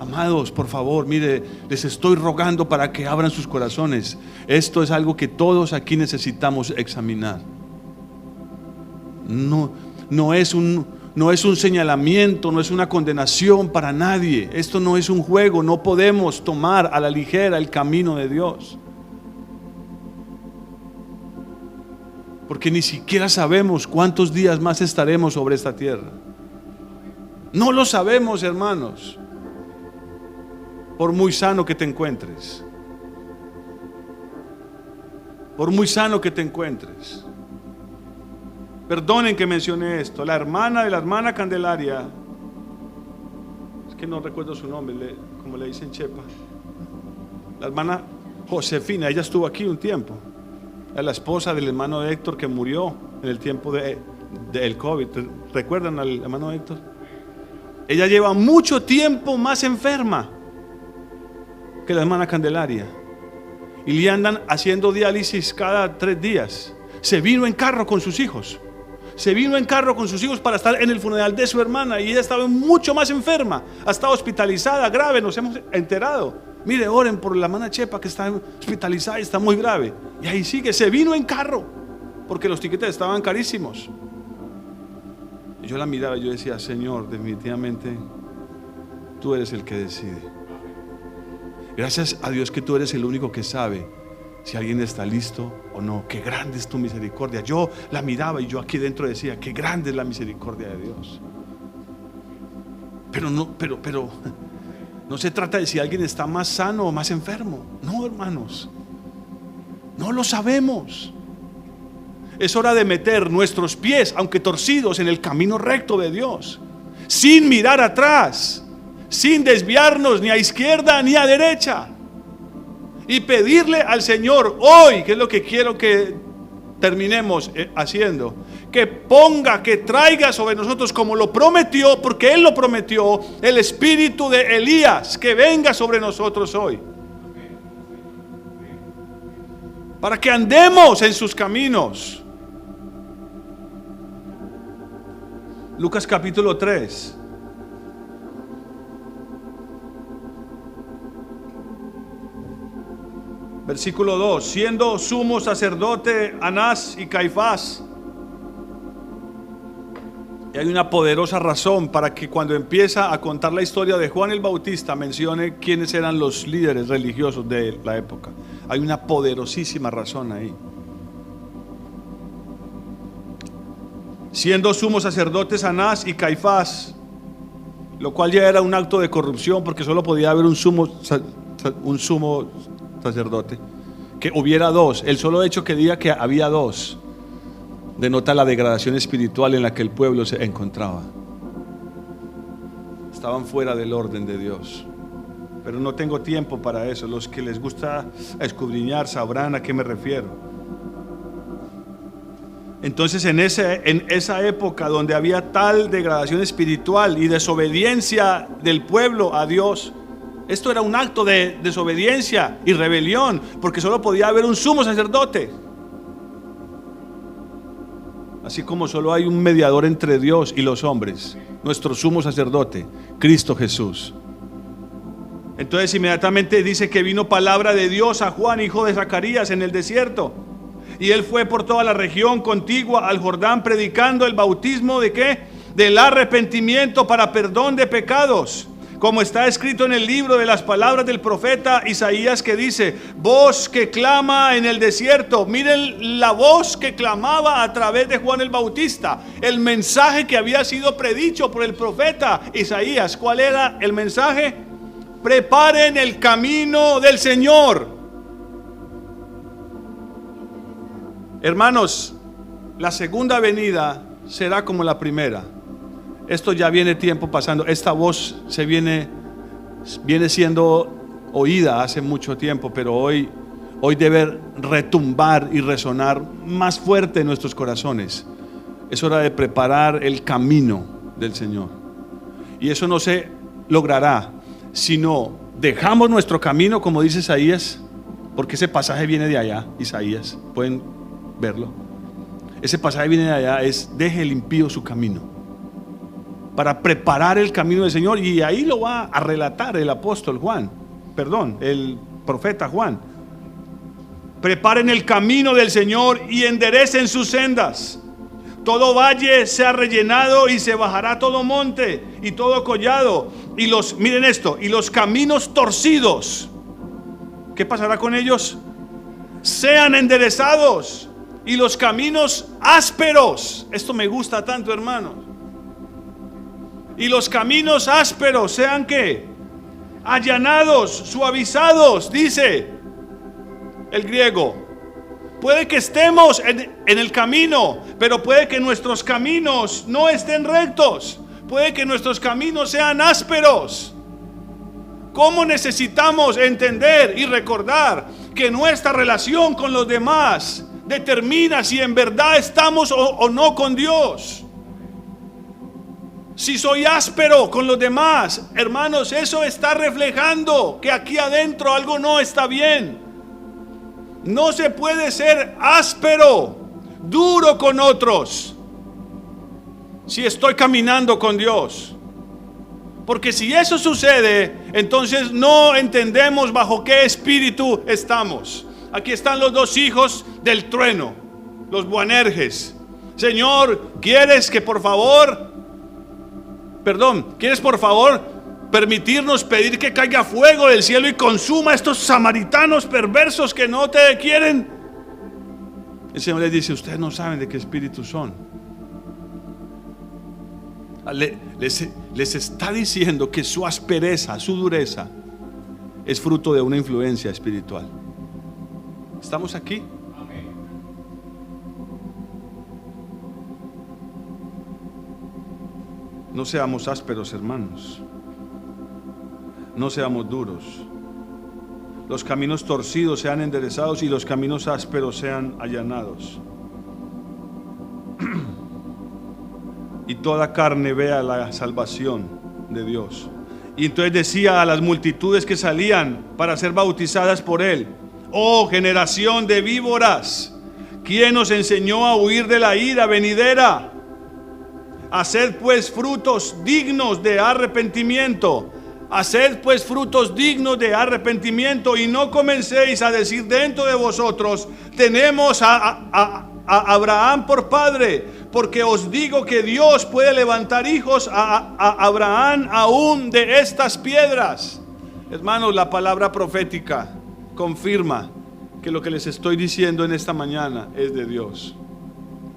amados, por favor, mire, les estoy rogando para que abran sus corazones? Esto es algo que todos aquí necesitamos examinar. No es un señalamiento, no es una condenación para nadie. Esto no es un juego. No podemos tomar a la ligera el camino de Dios, porque ni siquiera sabemos cuántos días más estaremos sobre esta tierra. No lo sabemos, hermanos. Por muy sano que te encuentres, por muy sano que te encuentres. Perdonen que mencione esto. La hermana Candelaria, es que no recuerdo su nombre, como le dicen Chepa, la hermana Josefina, ella estuvo aquí un tiempo. Es la esposa del hermano Héctor, que murió en el tiempo del COVID. ¿Recuerdan al hermano Héctor? Ella lleva mucho tiempo más enferma que la hermana Candelaria, y le andan haciendo diálisis cada 3 días. Se vino en carro con sus hijos. Para estar en el funeral de su hermana, y ella estaba mucho más enferma, ha estado hospitalizada, grave, nos hemos enterado. Mire, oren por la hermana Chepa, que está hospitalizada y está muy grave. Y ahí sigue, se vino en carro, porque los tiquetes estaban carísimos. Y yo la miraba y yo decía, Señor, definitivamente tú eres el que decide. Gracias a Dios que tú eres el único que sabe si alguien está listo o no. Qué grande es tu misericordia. Yo la miraba y yo aquí dentro decía, qué grande es la misericordia de Dios. Pero no se trata de si alguien está más sano o más enfermo. No, hermanos, no lo sabemos. Es hora de meter nuestros pies, aunque torcidos, en el camino recto de Dios, sin mirar atrás, sin desviarnos ni a izquierda ni a derecha, y pedirle al Señor hoy, que es lo que quiero que terminemos haciendo, que traiga sobre nosotros, como lo prometió, porque Él lo prometió, el espíritu de Elías, que venga sobre nosotros hoy, para que andemos en sus caminos. Lucas capítulo 3. Versículo 2. Siendo sumo sacerdote Anás y Caifás. Y hay una poderosa razón para que cuando empieza a contar la historia de Juan el Bautista mencione quiénes eran los líderes religiosos de la época. Hay una poderosísima razón ahí. Siendo sumos sacerdotes Anás y Caifás, lo cual ya era un acto de corrupción, porque solo podía haber un sumo sacerdote, que hubiera 2. El solo hecho que diga que había 2 denota la degradación espiritual en la que el pueblo se encontraba. Estaban fuera del orden de Dios. Pero no tengo tiempo para eso. Los que les gusta escudriñar sabrán a qué me refiero. Entonces en esa época donde había tal degradación espiritual y desobediencia del pueblo a Dios, Esto era un acto de desobediencia y rebelión, porque solo podía haber un sumo sacerdote. Así como solo hay un mediador entre Dios y los hombres, nuestro sumo sacerdote, Cristo Jesús. Entonces inmediatamente dice que vino palabra de Dios a Juan, hijo de Zacarías, en el desierto. Y él fue por toda la región contigua al Jordán predicando el bautismo ¿de qué? Del arrepentimiento para perdón de pecados, como está escrito en el libro de las palabras del profeta Isaías, que dice: voz que clama en el desierto. Miren la voz que clamaba a través de Juan el Bautista, el mensaje que había sido predicho por el profeta Isaías. ¿Cuál era el mensaje? Preparen el camino del Señor. Hermanos, la segunda venida será como la primera. Esto ya viene tiempo pasando. Esta voz se viene siendo oída hace mucho tiempo, pero hoy debe retumbar y resonar más fuerte en nuestros corazones. Es hora de preparar el camino del Señor. Y eso no se logrará si no dejamos nuestro camino, como dice Isaías, porque ese pasaje viene de allá. Isaías, pueden verlo. Ese pasaje viene de allá, es: deje el impío su camino, para preparar el camino del Señor. Y ahí lo va a relatar el profeta Juan. Preparen el camino del Señor y enderecen sus sendas. Todo valle se ha rellenado y se bajará todo monte y todo collado. Y miren esto, y los caminos torcidos, ¿qué pasará con ellos? Sean enderezados, y los caminos ásperos. Esto me gusta tanto, hermanos. Y los caminos ásperos sean ¿qué? Allanados, suavizados, dice el griego. Puede que estemos en el camino, pero puede que nuestros caminos no estén rectos. Puede que nuestros caminos sean ásperos. ¿Cómo necesitamos entender y recordar que nuestra relación con los demás determina si en verdad estamos o no con Dios? Si soy áspero con los demás, hermanos, eso está reflejando que aquí adentro algo no está bien. No se puede ser áspero, duro con otros, si estoy caminando con Dios. Porque si eso sucede, entonces no entendemos bajo qué espíritu estamos. Aquí están los dos hijos del trueno, los Boanerges. Señor, ¿quieres por favor permitirnos pedir que caiga fuego del cielo y consuma a estos samaritanos perversos que no te quieren? El Señor les dice: ustedes no saben de qué espíritu son. Les está diciendo que su aspereza, su dureza, es fruto de una influencia espiritual. ¿Estamos aquí? No seamos ásperos, hermanos. No seamos duros. Los caminos torcidos sean enderezados y los caminos ásperos sean allanados. Y toda carne vea la salvación de Dios. Y entonces decía a las multitudes que salían para ser bautizadas por él: oh generación de víboras, ¿quién os enseñó a huir de la ira venidera? Haced pues frutos dignos de arrepentimiento. Haced pues frutos dignos de arrepentimiento, y no comencéis a decir dentro de vosotros: tenemos a Abraham por padre, porque os digo que Dios puede levantar hijos a Abraham aún de estas piedras. Hermanos, la palabra profética confirma que lo que les estoy diciendo en esta mañana es de Dios,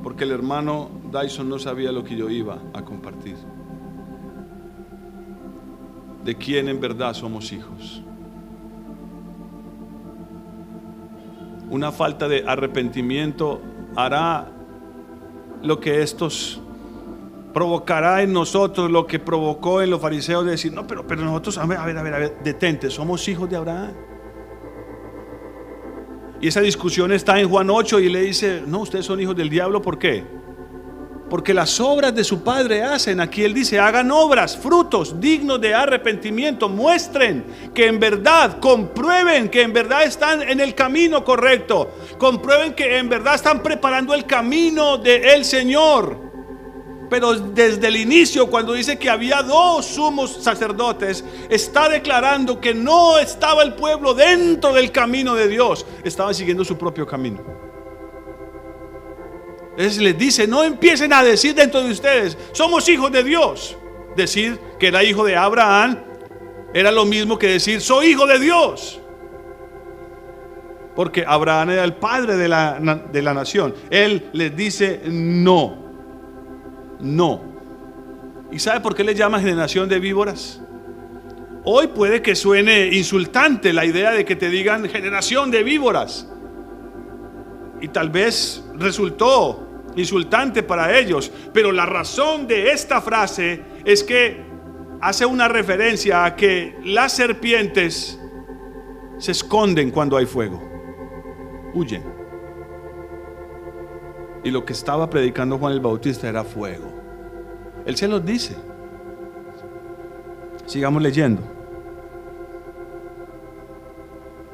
porque el hermano Dyson no sabía lo que yo iba a compartir, de quién en verdad somos hijos. Una falta de arrepentimiento hará lo que provocará en nosotros lo que provocó en los fariseos, de decir: no, pero nosotros, a ver, detente, somos hijos de Abraham. Y esa discusión está en Juan 8, y le dice: no, ustedes son hijos del diablo. ¿Por qué? Porque las obras de su Padre hacen. Aquí Él dice, hagan obras, frutos dignos de arrepentimiento. Muestren que en verdad, comprueben que en verdad están en el camino correcto. Comprueben que en verdad están preparando el camino del Señor. Pero desde el inicio, cuando dice que había 2 sumos sacerdotes, está declarando que no estaba el pueblo dentro del camino de Dios. Estaban siguiendo su propio camino. Entonces les dice, no empiecen a decir dentro de ustedes, somos hijos de Dios. Decir que era hijo de Abraham era lo mismo que decir, soy hijo de Dios. Porque Abraham era el padre de la nación. Él les dice, no. ¿Y sabe por qué le llama generación de víboras? Hoy puede que suene insultante la idea de que te digan generación de víboras. Y tal vez resultó insultante para ellos, pero la razón de esta frase es que hace una referencia a que las serpientes se esconden cuando hay fuego, huyen. Y lo que estaba predicando Juan el Bautista era fuego. Él se los dice. Sigamos leyendo.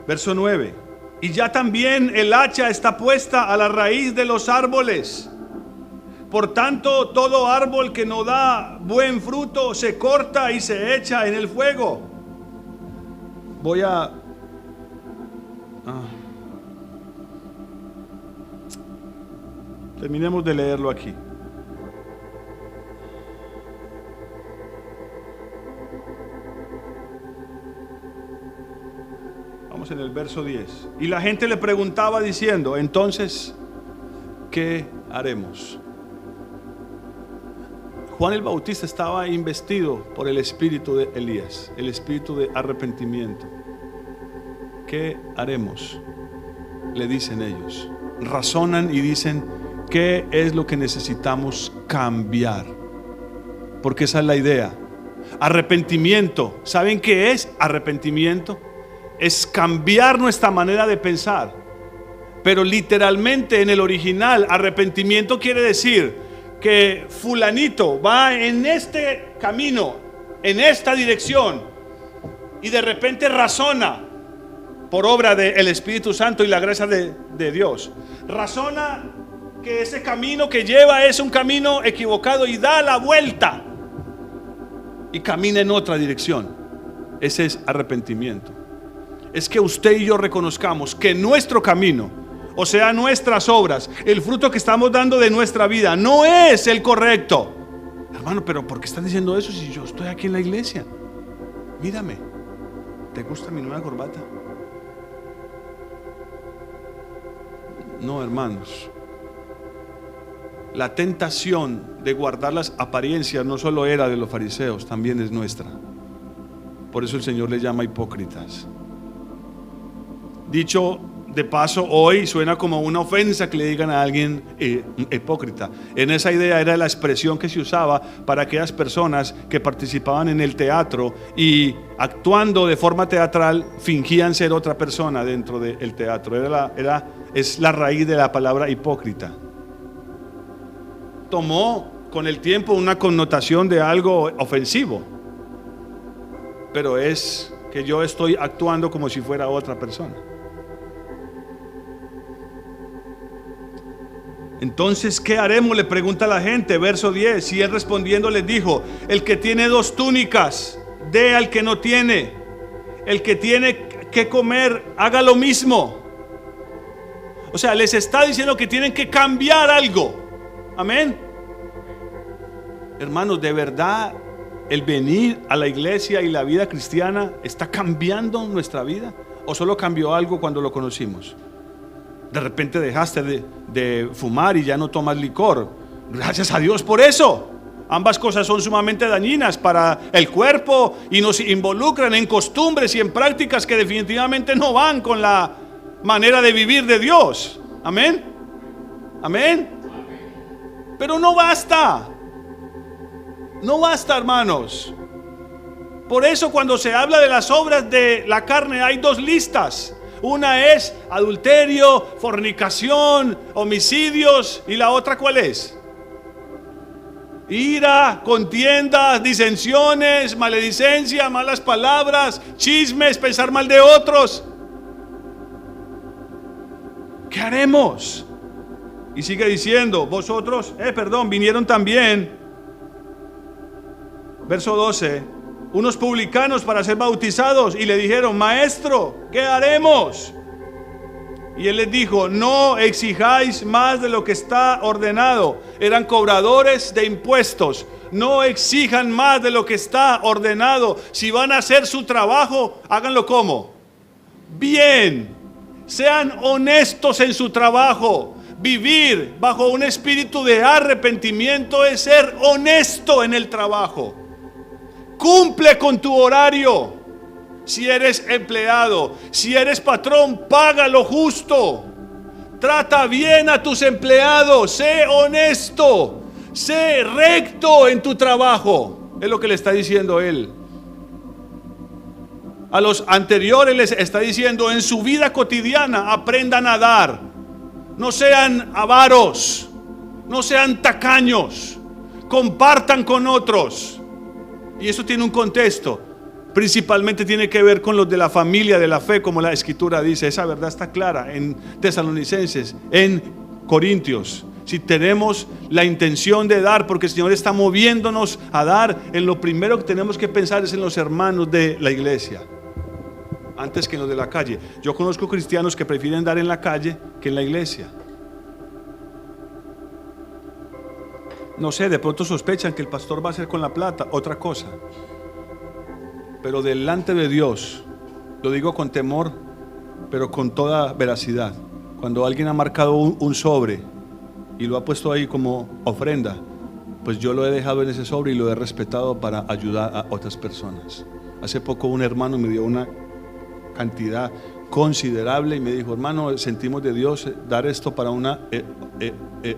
Verso 9. Y ya también el hacha está puesta a la raíz de los árboles. Por tanto, todo árbol que no da buen fruto se corta y se echa en el fuego. Voy a... Terminemos de leerlo aquí. Vamos en el verso 10. Y la gente le preguntaba diciendo, entonces, ¿qué haremos? Juan el Bautista estaba investido por el espíritu de Elías, el espíritu de arrepentimiento. ¿Qué haremos? Le dicen ellos. Razonan y dicen, ¿qué es lo que necesitamos cambiar? Porque esa es la idea. Arrepentimiento. ¿Saben qué es arrepentimiento? Es cambiar nuestra manera de pensar. Pero literalmente en el original, arrepentimiento quiere decir que fulanito va en este camino, en esta dirección, y de repente razona por obra del Espíritu Santo y la gracia de Dios. Razona que ese camino que lleva es un camino equivocado y da la vuelta y camina en otra dirección. Ese es arrepentimiento. Es que usted y yo reconozcamos que nuestro camino, o sea, nuestras obras, el fruto que estamos dando de nuestra vida, no es el correcto. Hermano, pero ¿por qué estás diciendo eso si yo estoy aquí en la iglesia? Mírame, ¿te gusta mi nueva corbata? No, hermanos. La tentación de guardar las apariencias no solo era de los fariseos, también es nuestra. Por eso el Señor les llama hipócritas. Dicho de paso, hoy suena como una ofensa que le digan a alguien hipócrita. En esa idea era la expresión que se usaba para aquellas personas que participaban en el teatro y actuando de forma teatral fingían ser otra persona dentro del teatro. Es la raíz de la palabra hipócrita. Tomó con el tiempo una connotación de algo ofensivo, pero es que yo estoy actuando como si fuera otra persona. Entonces, ¿qué haremos?, le pregunta la gente, verso 10. Y él respondiendo les dijo, el que tiene 2 túnicas, dé al que no tiene. El que tiene que comer, haga lo mismo. O sea, les está diciendo que tienen que cambiar algo. Amén. Hermanos, de verdad, el venir a la iglesia y la vida cristiana está cambiando nuestra vida, o solo cambió algo cuando lo conocimos. De repente dejaste de fumar y ya no tomas licor. Gracias a Dios por eso. Ambas cosas son sumamente dañinas para el cuerpo y nos involucran en costumbres y en prácticas que definitivamente no van con la manera de vivir de Dios. Amén. Amén. Pero no basta. No basta, hermanos. Por eso cuando se habla de las obras de la carne hay 2 listas. Una es adulterio, fornicación, homicidios, y la otra ¿cuál es? ira, contiendas, disensiones, maledicencia, malas palabras, chismes, pensar mal de otros. ¿Qué haremos? Y sigue diciendo, vosotros, vinieron también, verso 12, unos publicanos para ser bautizados y le dijeron, maestro, ¿qué haremos? Y él les dijo, no exijáis más de lo que está ordenado. Eran cobradores de impuestos. No exijan más de lo que está ordenado. Si van a hacer su trabajo, háganlo ¿cómo? Bien. Sean honestos en su trabajo. Vivir bajo un espíritu de arrepentimiento es ser honesto en el trabajo. Cumple con tu horario. Si eres empleado, si eres patrón, paga lo justo. Trata bien a tus empleados. Sé honesto. Sé recto en tu trabajo. Es lo que le está diciendo él. A los anteriores les está diciendo, en su vida cotidiana aprendan a dar. No sean avaros. No sean tacaños. Compartan con otros. Y eso tiene un contexto. Principalmente tiene que ver con los de la familia de la fe, como la Escritura dice. Esa verdad está clara en Tesalonicenses, en Corintios. Si tenemos la intención de dar, porque el Señor está moviéndonos a dar, en lo primero que tenemos que pensar es en los hermanos de la iglesia, antes que en los de la calle. Yo conozco cristianos que prefieren dar en la calle que en la iglesia. No sé, de pronto sospechan que el pastor va a hacer con la plata otra cosa. Pero delante de Dios, lo digo con temor, pero con toda veracidad. Cuando alguien ha marcado un sobre y lo ha puesto ahí como ofrenda, pues yo lo he dejado en ese sobre y lo he respetado para ayudar a otras personas. Hace poco un hermano me dio una cantidad considerable y me dijo, hermano, sentimos de Dios dar esto para una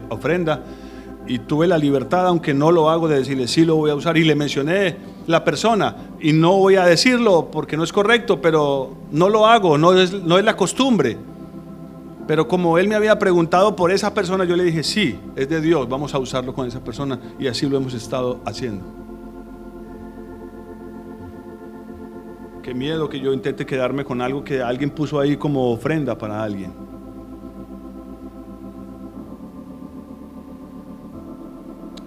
ofrenda. Y tuve la libertad, aunque no lo hago, de decirle sí lo voy a usar. Y le mencioné la persona, y no voy a decirlo porque no es correcto, pero no lo hago, no es la costumbre. Pero como él me había preguntado por esa persona, yo le dije sí, es de Dios, vamos a usarlo con esa persona. Y así lo hemos estado haciendo. Qué miedo que yo intente quedarme con algo que alguien puso ahí como ofrenda para alguien.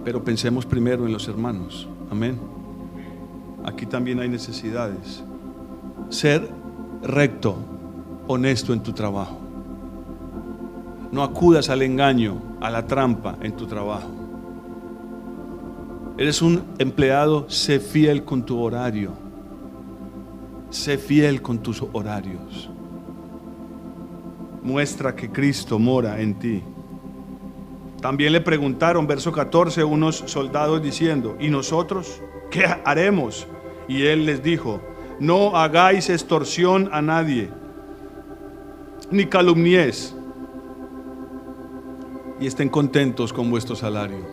Pero pensemos primero en los hermanos. Amén. Aquí también hay necesidades. Ser recto, honesto en tu trabajo. No acudas al engaño, a la trampa en tu trabajo. Eres un empleado, sé fiel con tu horario. Sé fiel con tus horarios. Muestra que Cristo mora en ti. También le preguntaron, verso 14, unos soldados diciendo, ¿y nosotros qué haremos? Y él les dijo, no hagáis extorsión a nadie, ni calumniéis, y estén contentos con vuestro salario.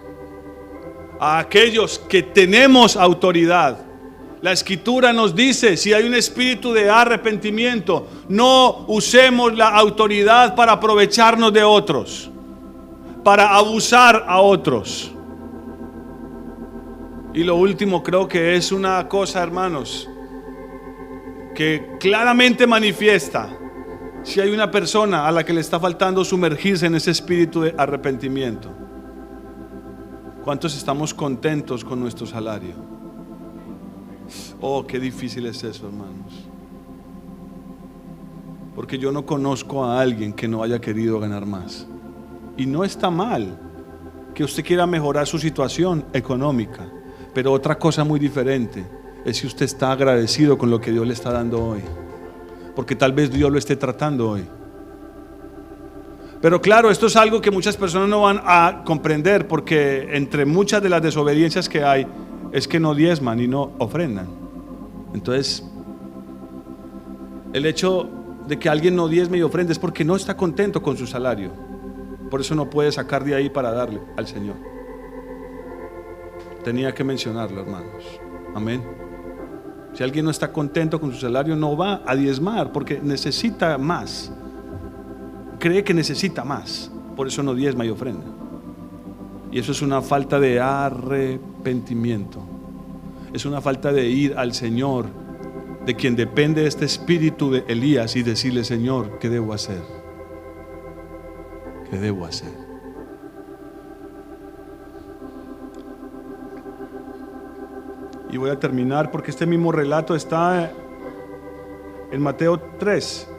A aquellos que tenemos autoridad, la Escritura nos dice, si hay un espíritu de arrepentimiento, no usemos la autoridad para aprovecharnos de otros, para abusar a otros. Y lo último, creo que es una cosa, hermanos, que claramente manifiesta si hay una persona a la que le está faltando sumergirse en ese espíritu de arrepentimiento. ¿Cuántos estamos contentos con nuestro salario? Oh, qué difícil es eso, hermanos. Porque yo no conozco a alguien que no haya querido ganar más. Y no está mal que usted quiera mejorar su situación económica, pero otra cosa muy diferente es si usted está agradecido con lo que Dios le está dando hoy, porque tal vez Dios lo esté tratando hoy. Pero claro, esto es algo que muchas personas no van a comprender, porque entre muchas de las desobediencias que hay es que no diezman y no ofrendan. Entonces, el hecho de que alguien no diezme y ofrende es porque no está contento con su salario. Por eso no puede sacar de ahí para darle al Señor. Tenía que mencionarlo, hermanos. Amén. Si alguien no está contento con su salario, no va a diezmar porque necesita más. Cree que necesita más. Por eso no diezma y ofrenda. Y eso es una falta de arrepentimiento. Es una falta de ir al Señor, de quien depende este espíritu de Elías, y decirle: Señor, ¿qué debo hacer? ¿Qué debo hacer? Y voy a terminar porque este mismo relato está en Mateo 3.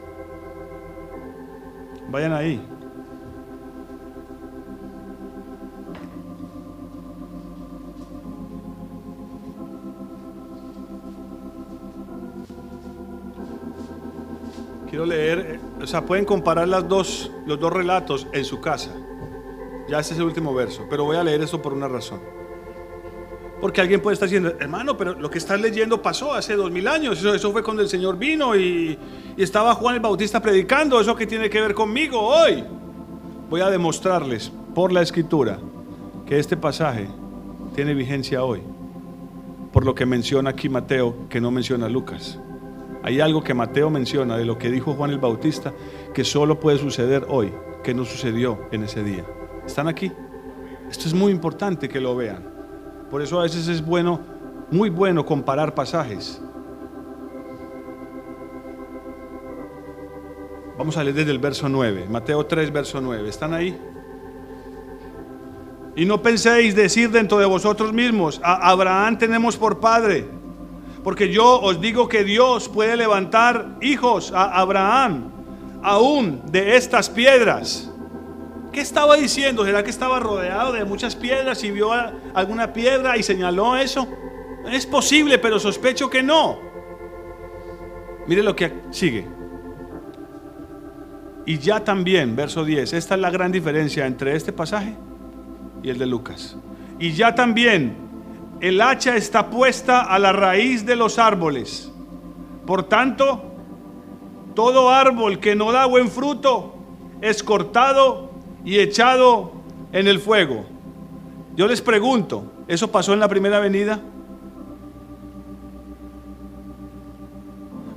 Vayan ahí. Quiero leer, pueden comparar los dos relatos en su casa. Ya ese es el último verso, pero voy a leer eso por una razón. Porque alguien puede estar diciendo: hermano, pero lo que estás leyendo pasó hace 2000 años. Eso fue cuando el Señor vino y estaba Juan el Bautista predicando. ¿Eso qué tiene que ver conmigo hoy? Voy a demostrarles por la Escritura que este pasaje tiene vigencia hoy, por lo que menciona aquí Mateo, que no menciona Lucas. Hay algo que Mateo menciona de lo que dijo Juan el Bautista que solo puede suceder hoy, que no sucedió en ese día. ¿Están aquí? Esto es muy importante que lo vean. Por eso a veces es bueno, muy bueno, comparar pasajes. Vamos a leer desde el verso 9, Mateo 3, verso 9. ¿Están ahí? Y no penséis decir dentro de vosotros mismos: a Abraham tenemos por padre. Porque yo os digo que Dios puede levantar hijos a Abraham aún de estas piedras. ¿Qué estaba diciendo? ¿Será que estaba rodeado de muchas piedras y vio alguna piedra y señaló eso? Es posible, pero sospecho que no. Mire lo que sigue. Y ya también, verso 10, esta es la gran diferencia entre este pasaje y el de Lucas. Y ya también el hacha está puesta a la raíz de los árboles. Por tanto, todo árbol que no da buen fruto es cortado y echado en el fuego. Yo les pregunto, ¿eso pasó en la primera venida?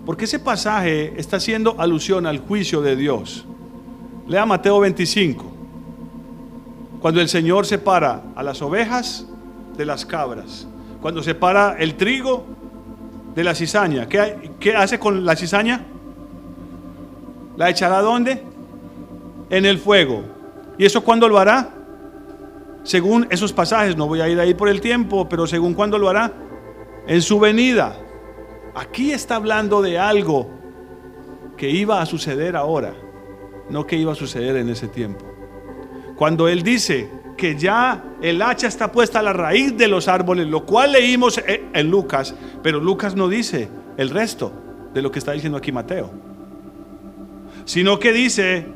Porque ese pasaje está haciendo alusión al juicio de Dios. Lea Mateo 25. Cuando el Señor separa a las ovejas de las cabras, cuando separa el trigo de la cizaña. ¿Qué hace con la cizaña? ¿La echará ¿dónde? En el fuego. ¿Y eso cuándo lo hará? Según esos pasajes, no voy a ir ahí por el tiempo, pero según cuándo lo hará, en su venida. Aquí está hablando de algo que iba a suceder ahora, no que iba a suceder en ese tiempo. Cuando él dice que ya el hacha está puesta a la raíz de los árboles, lo cual leímos en Lucas, pero Lucas no dice el resto de lo que está diciendo aquí Mateo, sino que dice: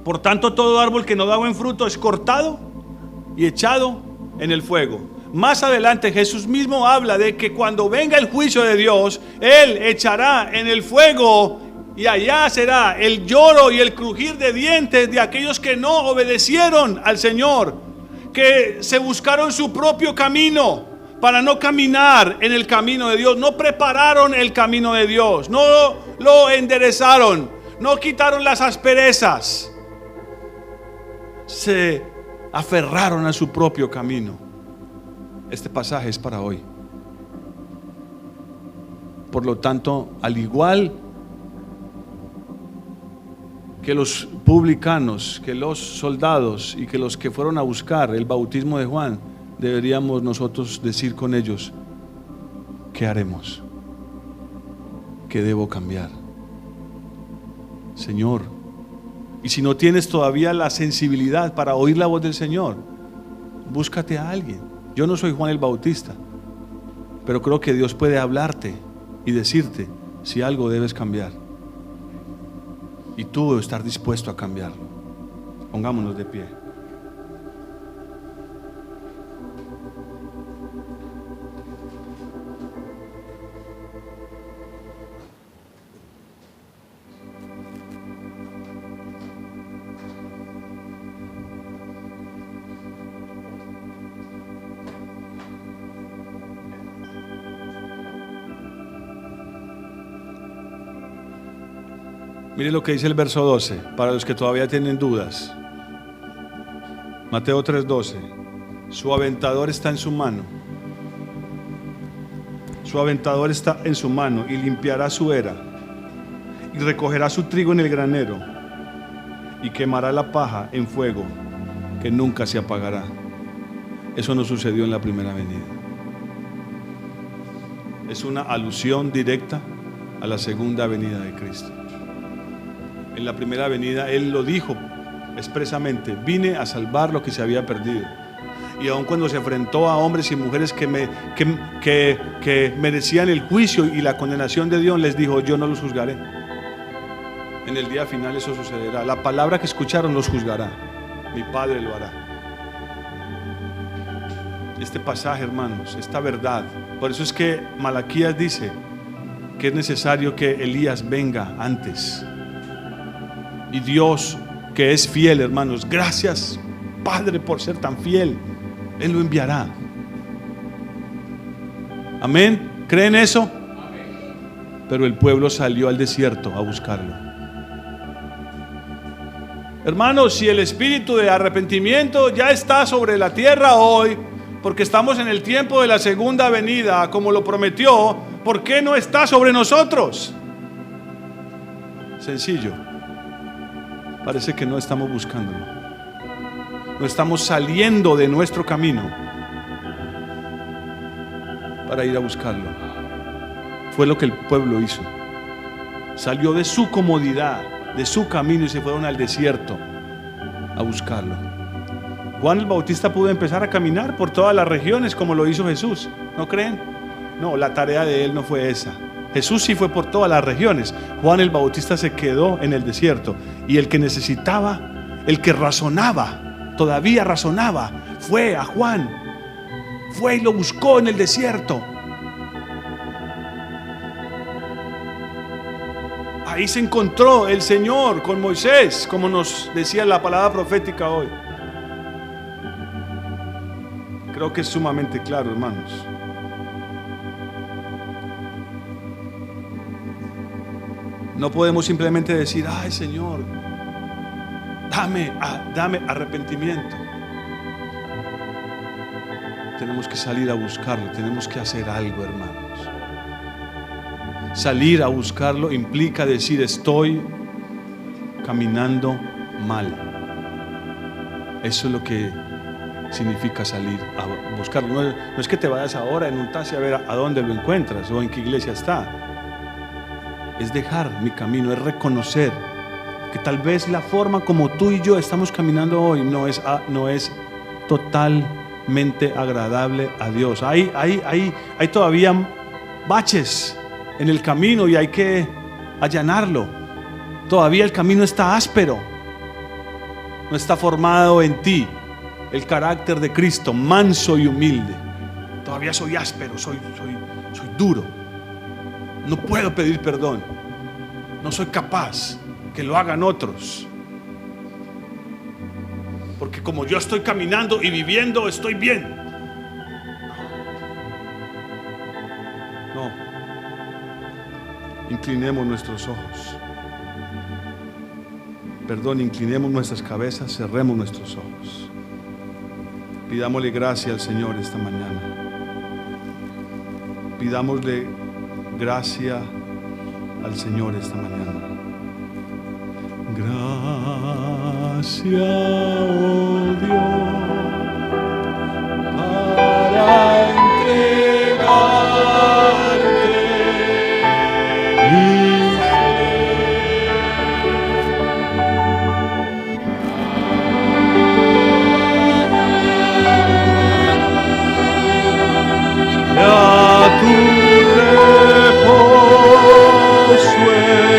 por tanto, todo árbol que no da buen fruto es cortado y echado en el fuego. Más adelante Jesús mismo habla de que cuando venga el juicio de Dios, Él echará en el fuego, y allá será el lloro y el crujir de dientes de aquellos que no obedecieron al Señor, que se buscaron su propio camino para no caminar en el camino de Dios, no prepararon el camino de Dios, no lo enderezaron, no quitaron las asperezas, se aferraron a su propio camino. Este pasaje es para hoy. Por lo tanto, al igual que los publicanos, que los soldados y que los que fueron a buscar el bautismo de Juan, deberíamos nosotros decir con ellos: ¿qué haremos? ¿Qué debo cambiar? Señor, y si no tienes todavía la sensibilidad para oír la voz del Señor, búscate a alguien. Yo no soy Juan el Bautista, pero creo que Dios puede hablarte y decirte si algo debes cambiar, y tú estar dispuesto a cambiarlo. Pongámonos de pie. Mire lo que dice el verso 12, para los que todavía tienen dudas. Mateo 3:12. Su aventador está en su mano. Su aventador está en su mano y limpiará su era y recogerá su trigo en el granero y quemará la paja en fuego que nunca se apagará. Eso no sucedió en la primera venida. Es una alusión directa a la segunda venida de Cristo. En la primera venida Él lo dijo expresamente: vine a salvar lo que se había perdido. Y aun cuando se enfrentó a hombres y mujeres que merecían el juicio y la condenación de Dios, les dijo: yo no los juzgaré. En el día final eso sucederá. La palabra que escucharon los juzgará. Mi Padre lo hará. Este pasaje, hermanos, esta verdad. Por eso es que Malaquías dice que es necesario que Elías venga antes. Y Dios, que es fiel, hermanos, gracias, Padre, por ser tan fiel. Él lo enviará. Amén. ¿Creen eso? Pero el pueblo salió al desierto a buscarlo. Hermanos, si el espíritu de arrepentimiento ya está sobre la tierra hoy, porque estamos en el tiempo de la segunda venida, como lo prometió, ¿por qué no está sobre nosotros? Sencillo. Parece que no estamos buscándolo. No estamos saliendo de nuestro camino para ir a buscarlo. Fue lo que el pueblo hizo. Salió de su comodidad, de su camino, y se fueron al desierto a buscarlo. Juan el Bautista pudo empezar a caminar por todas las regiones como lo hizo Jesús. ¿No creen? No, la tarea de él no fue esa. Jesús sí fue por todas las regiones. Juan el Bautista se quedó en el desierto. Y el que necesitaba, el que razonaba, todavía razonaba, fue a Juan. Fue y lo buscó en el desierto. Ahí se encontró el Señor con Moisés, como nos decía la palabra profética hoy. Creo que es sumamente claro, hermanos. No podemos simplemente decir: ay, Señor, dame arrepentimiento. Tenemos que salir a buscarlo, tenemos que hacer algo, hermanos. Salir a buscarlo implica decir: estoy caminando mal. Eso es lo que significa salir a buscarlo. No es que te vayas ahora en un taxi a ver a dónde lo encuentras o en qué iglesia está. Es dejar mi camino, es reconocer que tal vez la forma como tú y yo estamos caminando hoy no es totalmente agradable a Dios. Hay todavía baches en el camino y hay que allanarlo. Todavía el camino está áspero. No está formado en ti el carácter de Cristo, manso y humilde. Todavía soy áspero, soy duro. No puedo pedir perdón. No soy capaz. Que lo hagan otros. Porque como yo estoy caminando y viviendo, estoy bien. No. Inclinemos nuestros ojos. Perdón, inclinemos nuestras cabezas, cerremos nuestros ojos. Pidámosle gracia al Señor esta mañana. Pidámosle gracia al Señor esta mañana. Gracia, oh Dios, para entregarte mi ser. A tu reposo entraré.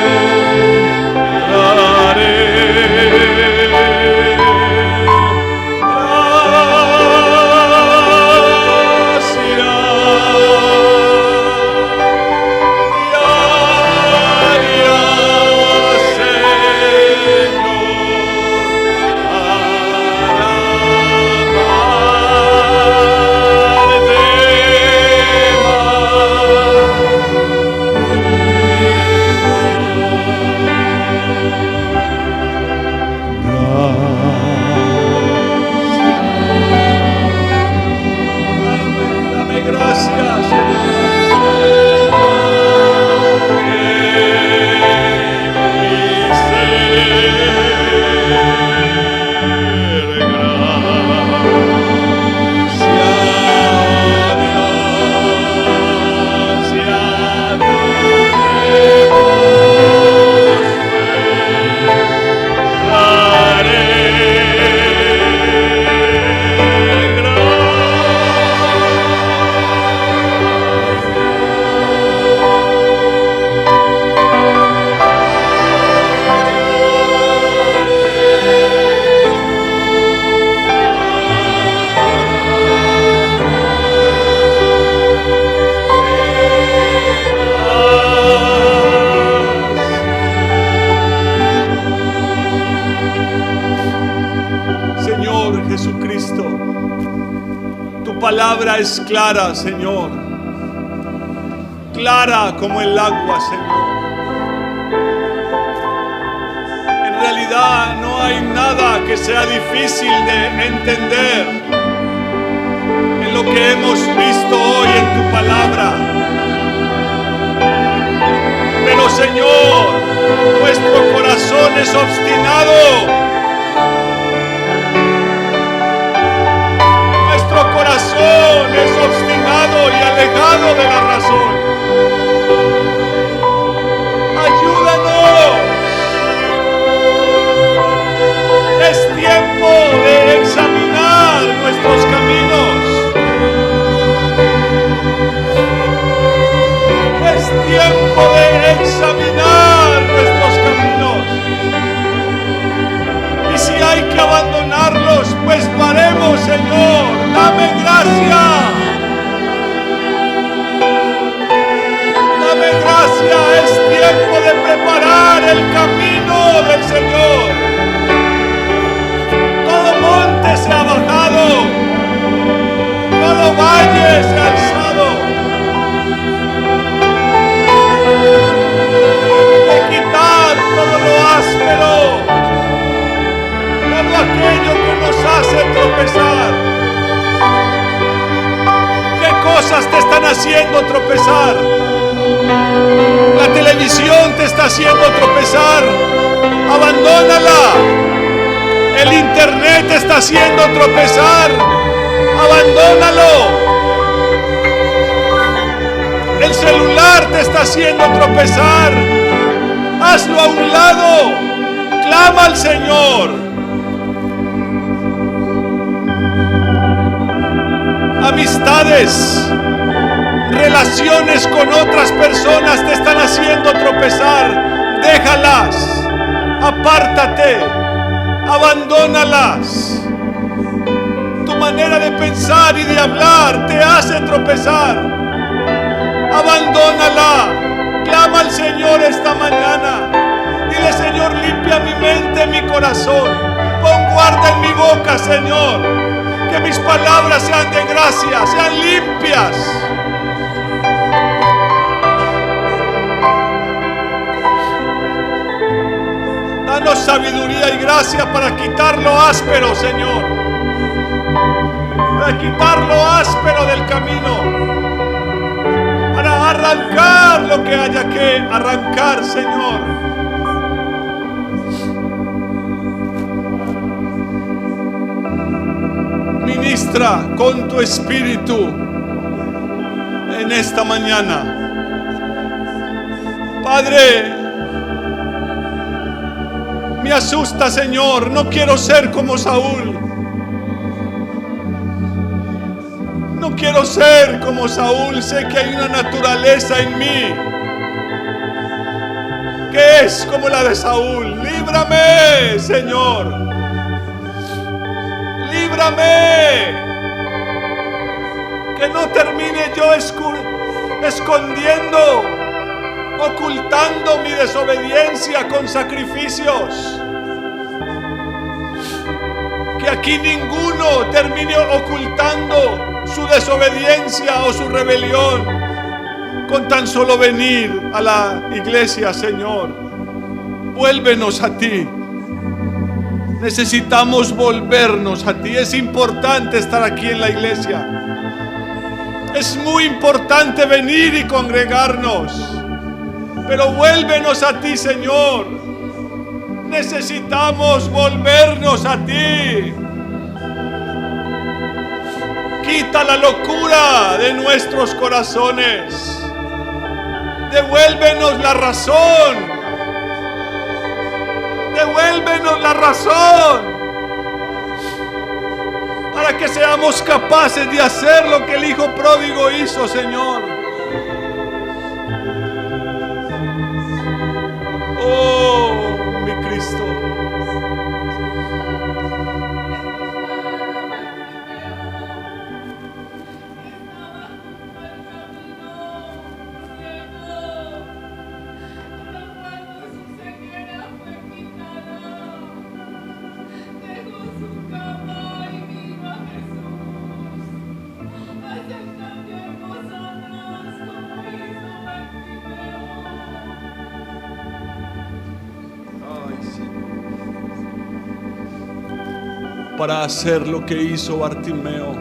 palabra es clara, Señor. Clara como el agua, Señor. En realidad no hay nada que sea difícil de entender en lo que hemos visto hoy en tu palabra. Pero, Señor, nuestro corazón es obstinado. Nuestro corazón es obstinado y alejado de la razón. Ayúdanos. Es tiempo de examinar nuestros caminos. Es tiempo de examinar nuestros caminos. Y si hay que abandonarlos, pues lo haremos, Señor. Dame gracia. Dame gracia. Es tiempo de preparar el camino del Señor. Todo monte se ha bajado. Todo valle se ha alzado. De quitar todo lo áspero, todo aquello que nos hace tropezar. ¿Qué cosas te están haciendo tropezar? La televisión te está haciendo tropezar. Abandónala. El internet te está haciendo tropezar. Abandónalo. El celular te está haciendo tropezar. Hazlo a un lado. Clama al Señor. Amistades, relaciones con otras personas te están haciendo tropezar. Déjalas. Apártate. Abandónalas. Tu manera de pensar y de hablar te hace tropezar. Abandónala. Clama al Señor esta mañana. Dile: Señor, limpia mi mente, mi corazón. Pon guarda en mi boca, Señor. Que mis palabras sean de gracia, sean limpias. Danos sabiduría y gracia para quitar lo áspero, Señor. Para quitar lo áspero del camino. Para arrancar lo que haya que arrancar, Señor. Ministra con tu espíritu en esta mañana. Padre, me asusta, Señor. No quiero ser como Saúl. No quiero ser como Saúl. Sé que hay una naturaleza en mí que es como la de Saúl. Líbrame, Señor. Líbrame. Que no termine yo escondiendo, ocultando mi desobediencia con sacrificios. Que aquí ninguno termine ocultando su desobediencia o su rebelión con tan solo venir a la iglesia, Señor. Vuélvenos a ti. Necesitamos volvernos a ti. Es importante estar aquí en la iglesia. Es muy importante venir y congregarnos. Pero vuélvenos a ti, Señor. Necesitamos volvernos a ti. Quita la locura de nuestros corazones. Devuélvenos la razón. Devuélvenos la razón. Para que seamos capaces de hacer lo que el Hijo pródigo hizo, Señor. Oh, mi Cristo. para hacer lo que hizo Bartimeo,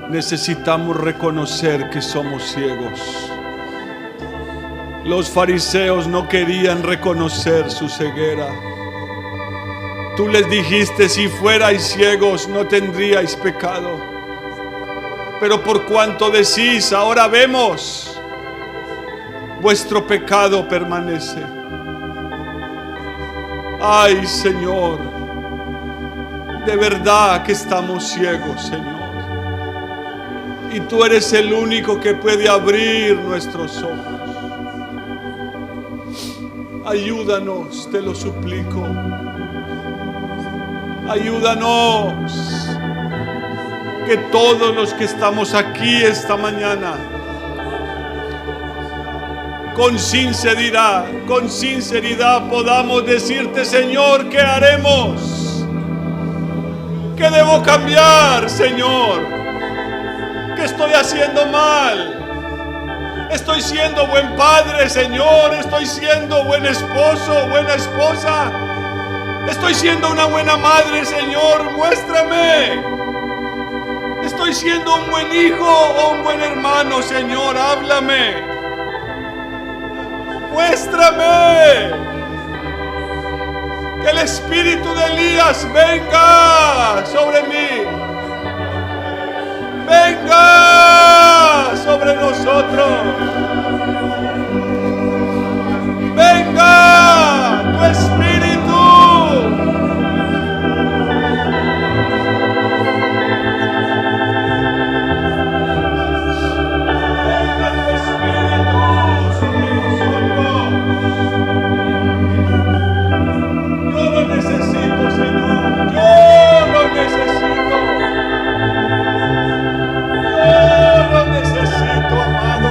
necesitamos reconocer que somos ciegos. Los fariseos no querían reconocer su ceguera. Tú les dijiste: si fuerais ciegos no tendríais pecado. Pero por cuanto decís: ahora vemos, vuestro pecado permanece. Ay, Señor, de verdad que estamos ciegos, Señor. Y tú eres el único que puede abrir nuestros ojos. Ayúdanos, te lo suplico. Ayúdanos. Que todos los que estamos aquí esta mañana, con sinceridad podamos decirte: Señor, ¿qué haremos? ¿Qué debo cambiar, Señor? ¿Qué estoy haciendo mal? Estoy siendo buen padre, Señor. Estoy siendo buen esposo, buena esposa. Estoy siendo una buena madre, Señor. Muéstrame. Estoy siendo un buen hijo o un buen hermano, Señor. Háblame. Muéstrame. Que el espíritu de Elías venga sobre mí. Venga sobre nosotros. Venga tu espíritu. Venga tu espíritu sobre nosotros. Yo lo necesito, Señor. Yo lo necesito. Yo lo necesito, amado.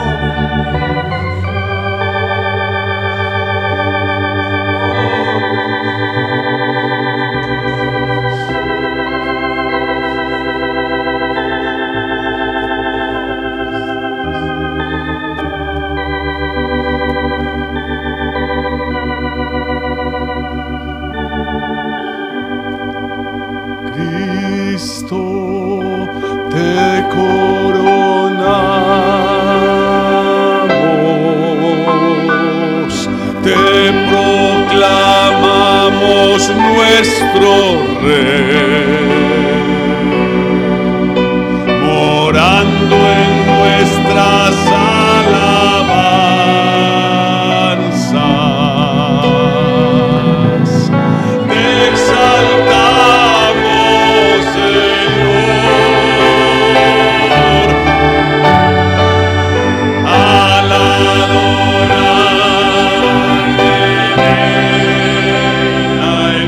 Cristo, te coronamos, te proclamamos nuestro Rey, morando en nuestras alabanzas. Te exaltamos, Señor, al adorarte en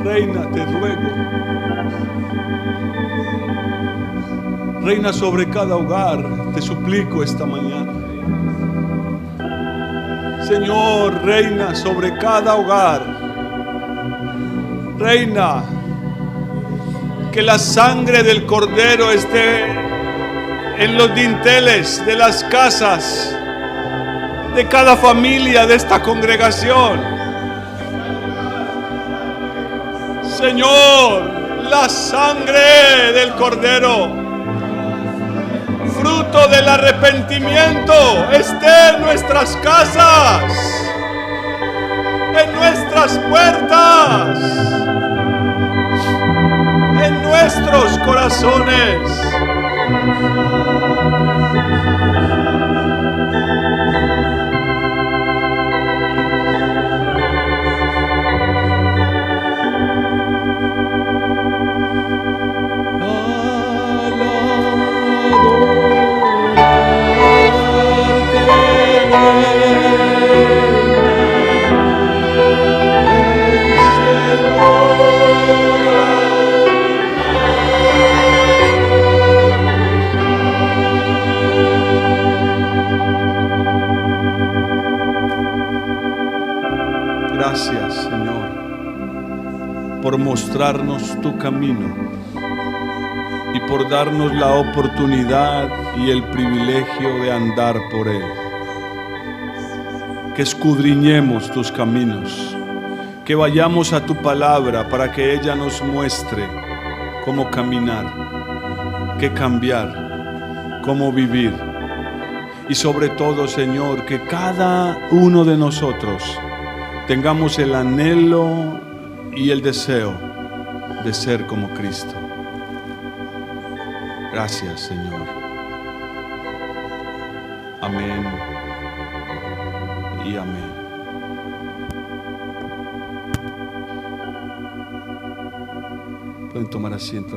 Reina, te ruego. Reina sobre cada hogar, te suplico esta mañana. Señor, reina sobre cada hogar. Reina, que la sangre del Cordero esté en los dinteles de las casas de cada familia de esta congregación. Señor, la sangre del Cordero, fruto del arrepentimiento, esté en nuestras casas, en nuestras puertas, en nuestros corazones. Gracias, Señor, por mostrarnos tu camino y por darnos la oportunidad y el privilegio de andar por él. Que escudriñemos tus caminos, que vayamos a tu palabra para que ella nos muestre cómo caminar, qué cambiar, cómo vivir. Y sobre todo, Señor, que cada uno de nosotros tengamos el anhelo y el deseo de ser como Cristo. Gracias, Señor. Amén y amén. Pueden tomar asiento.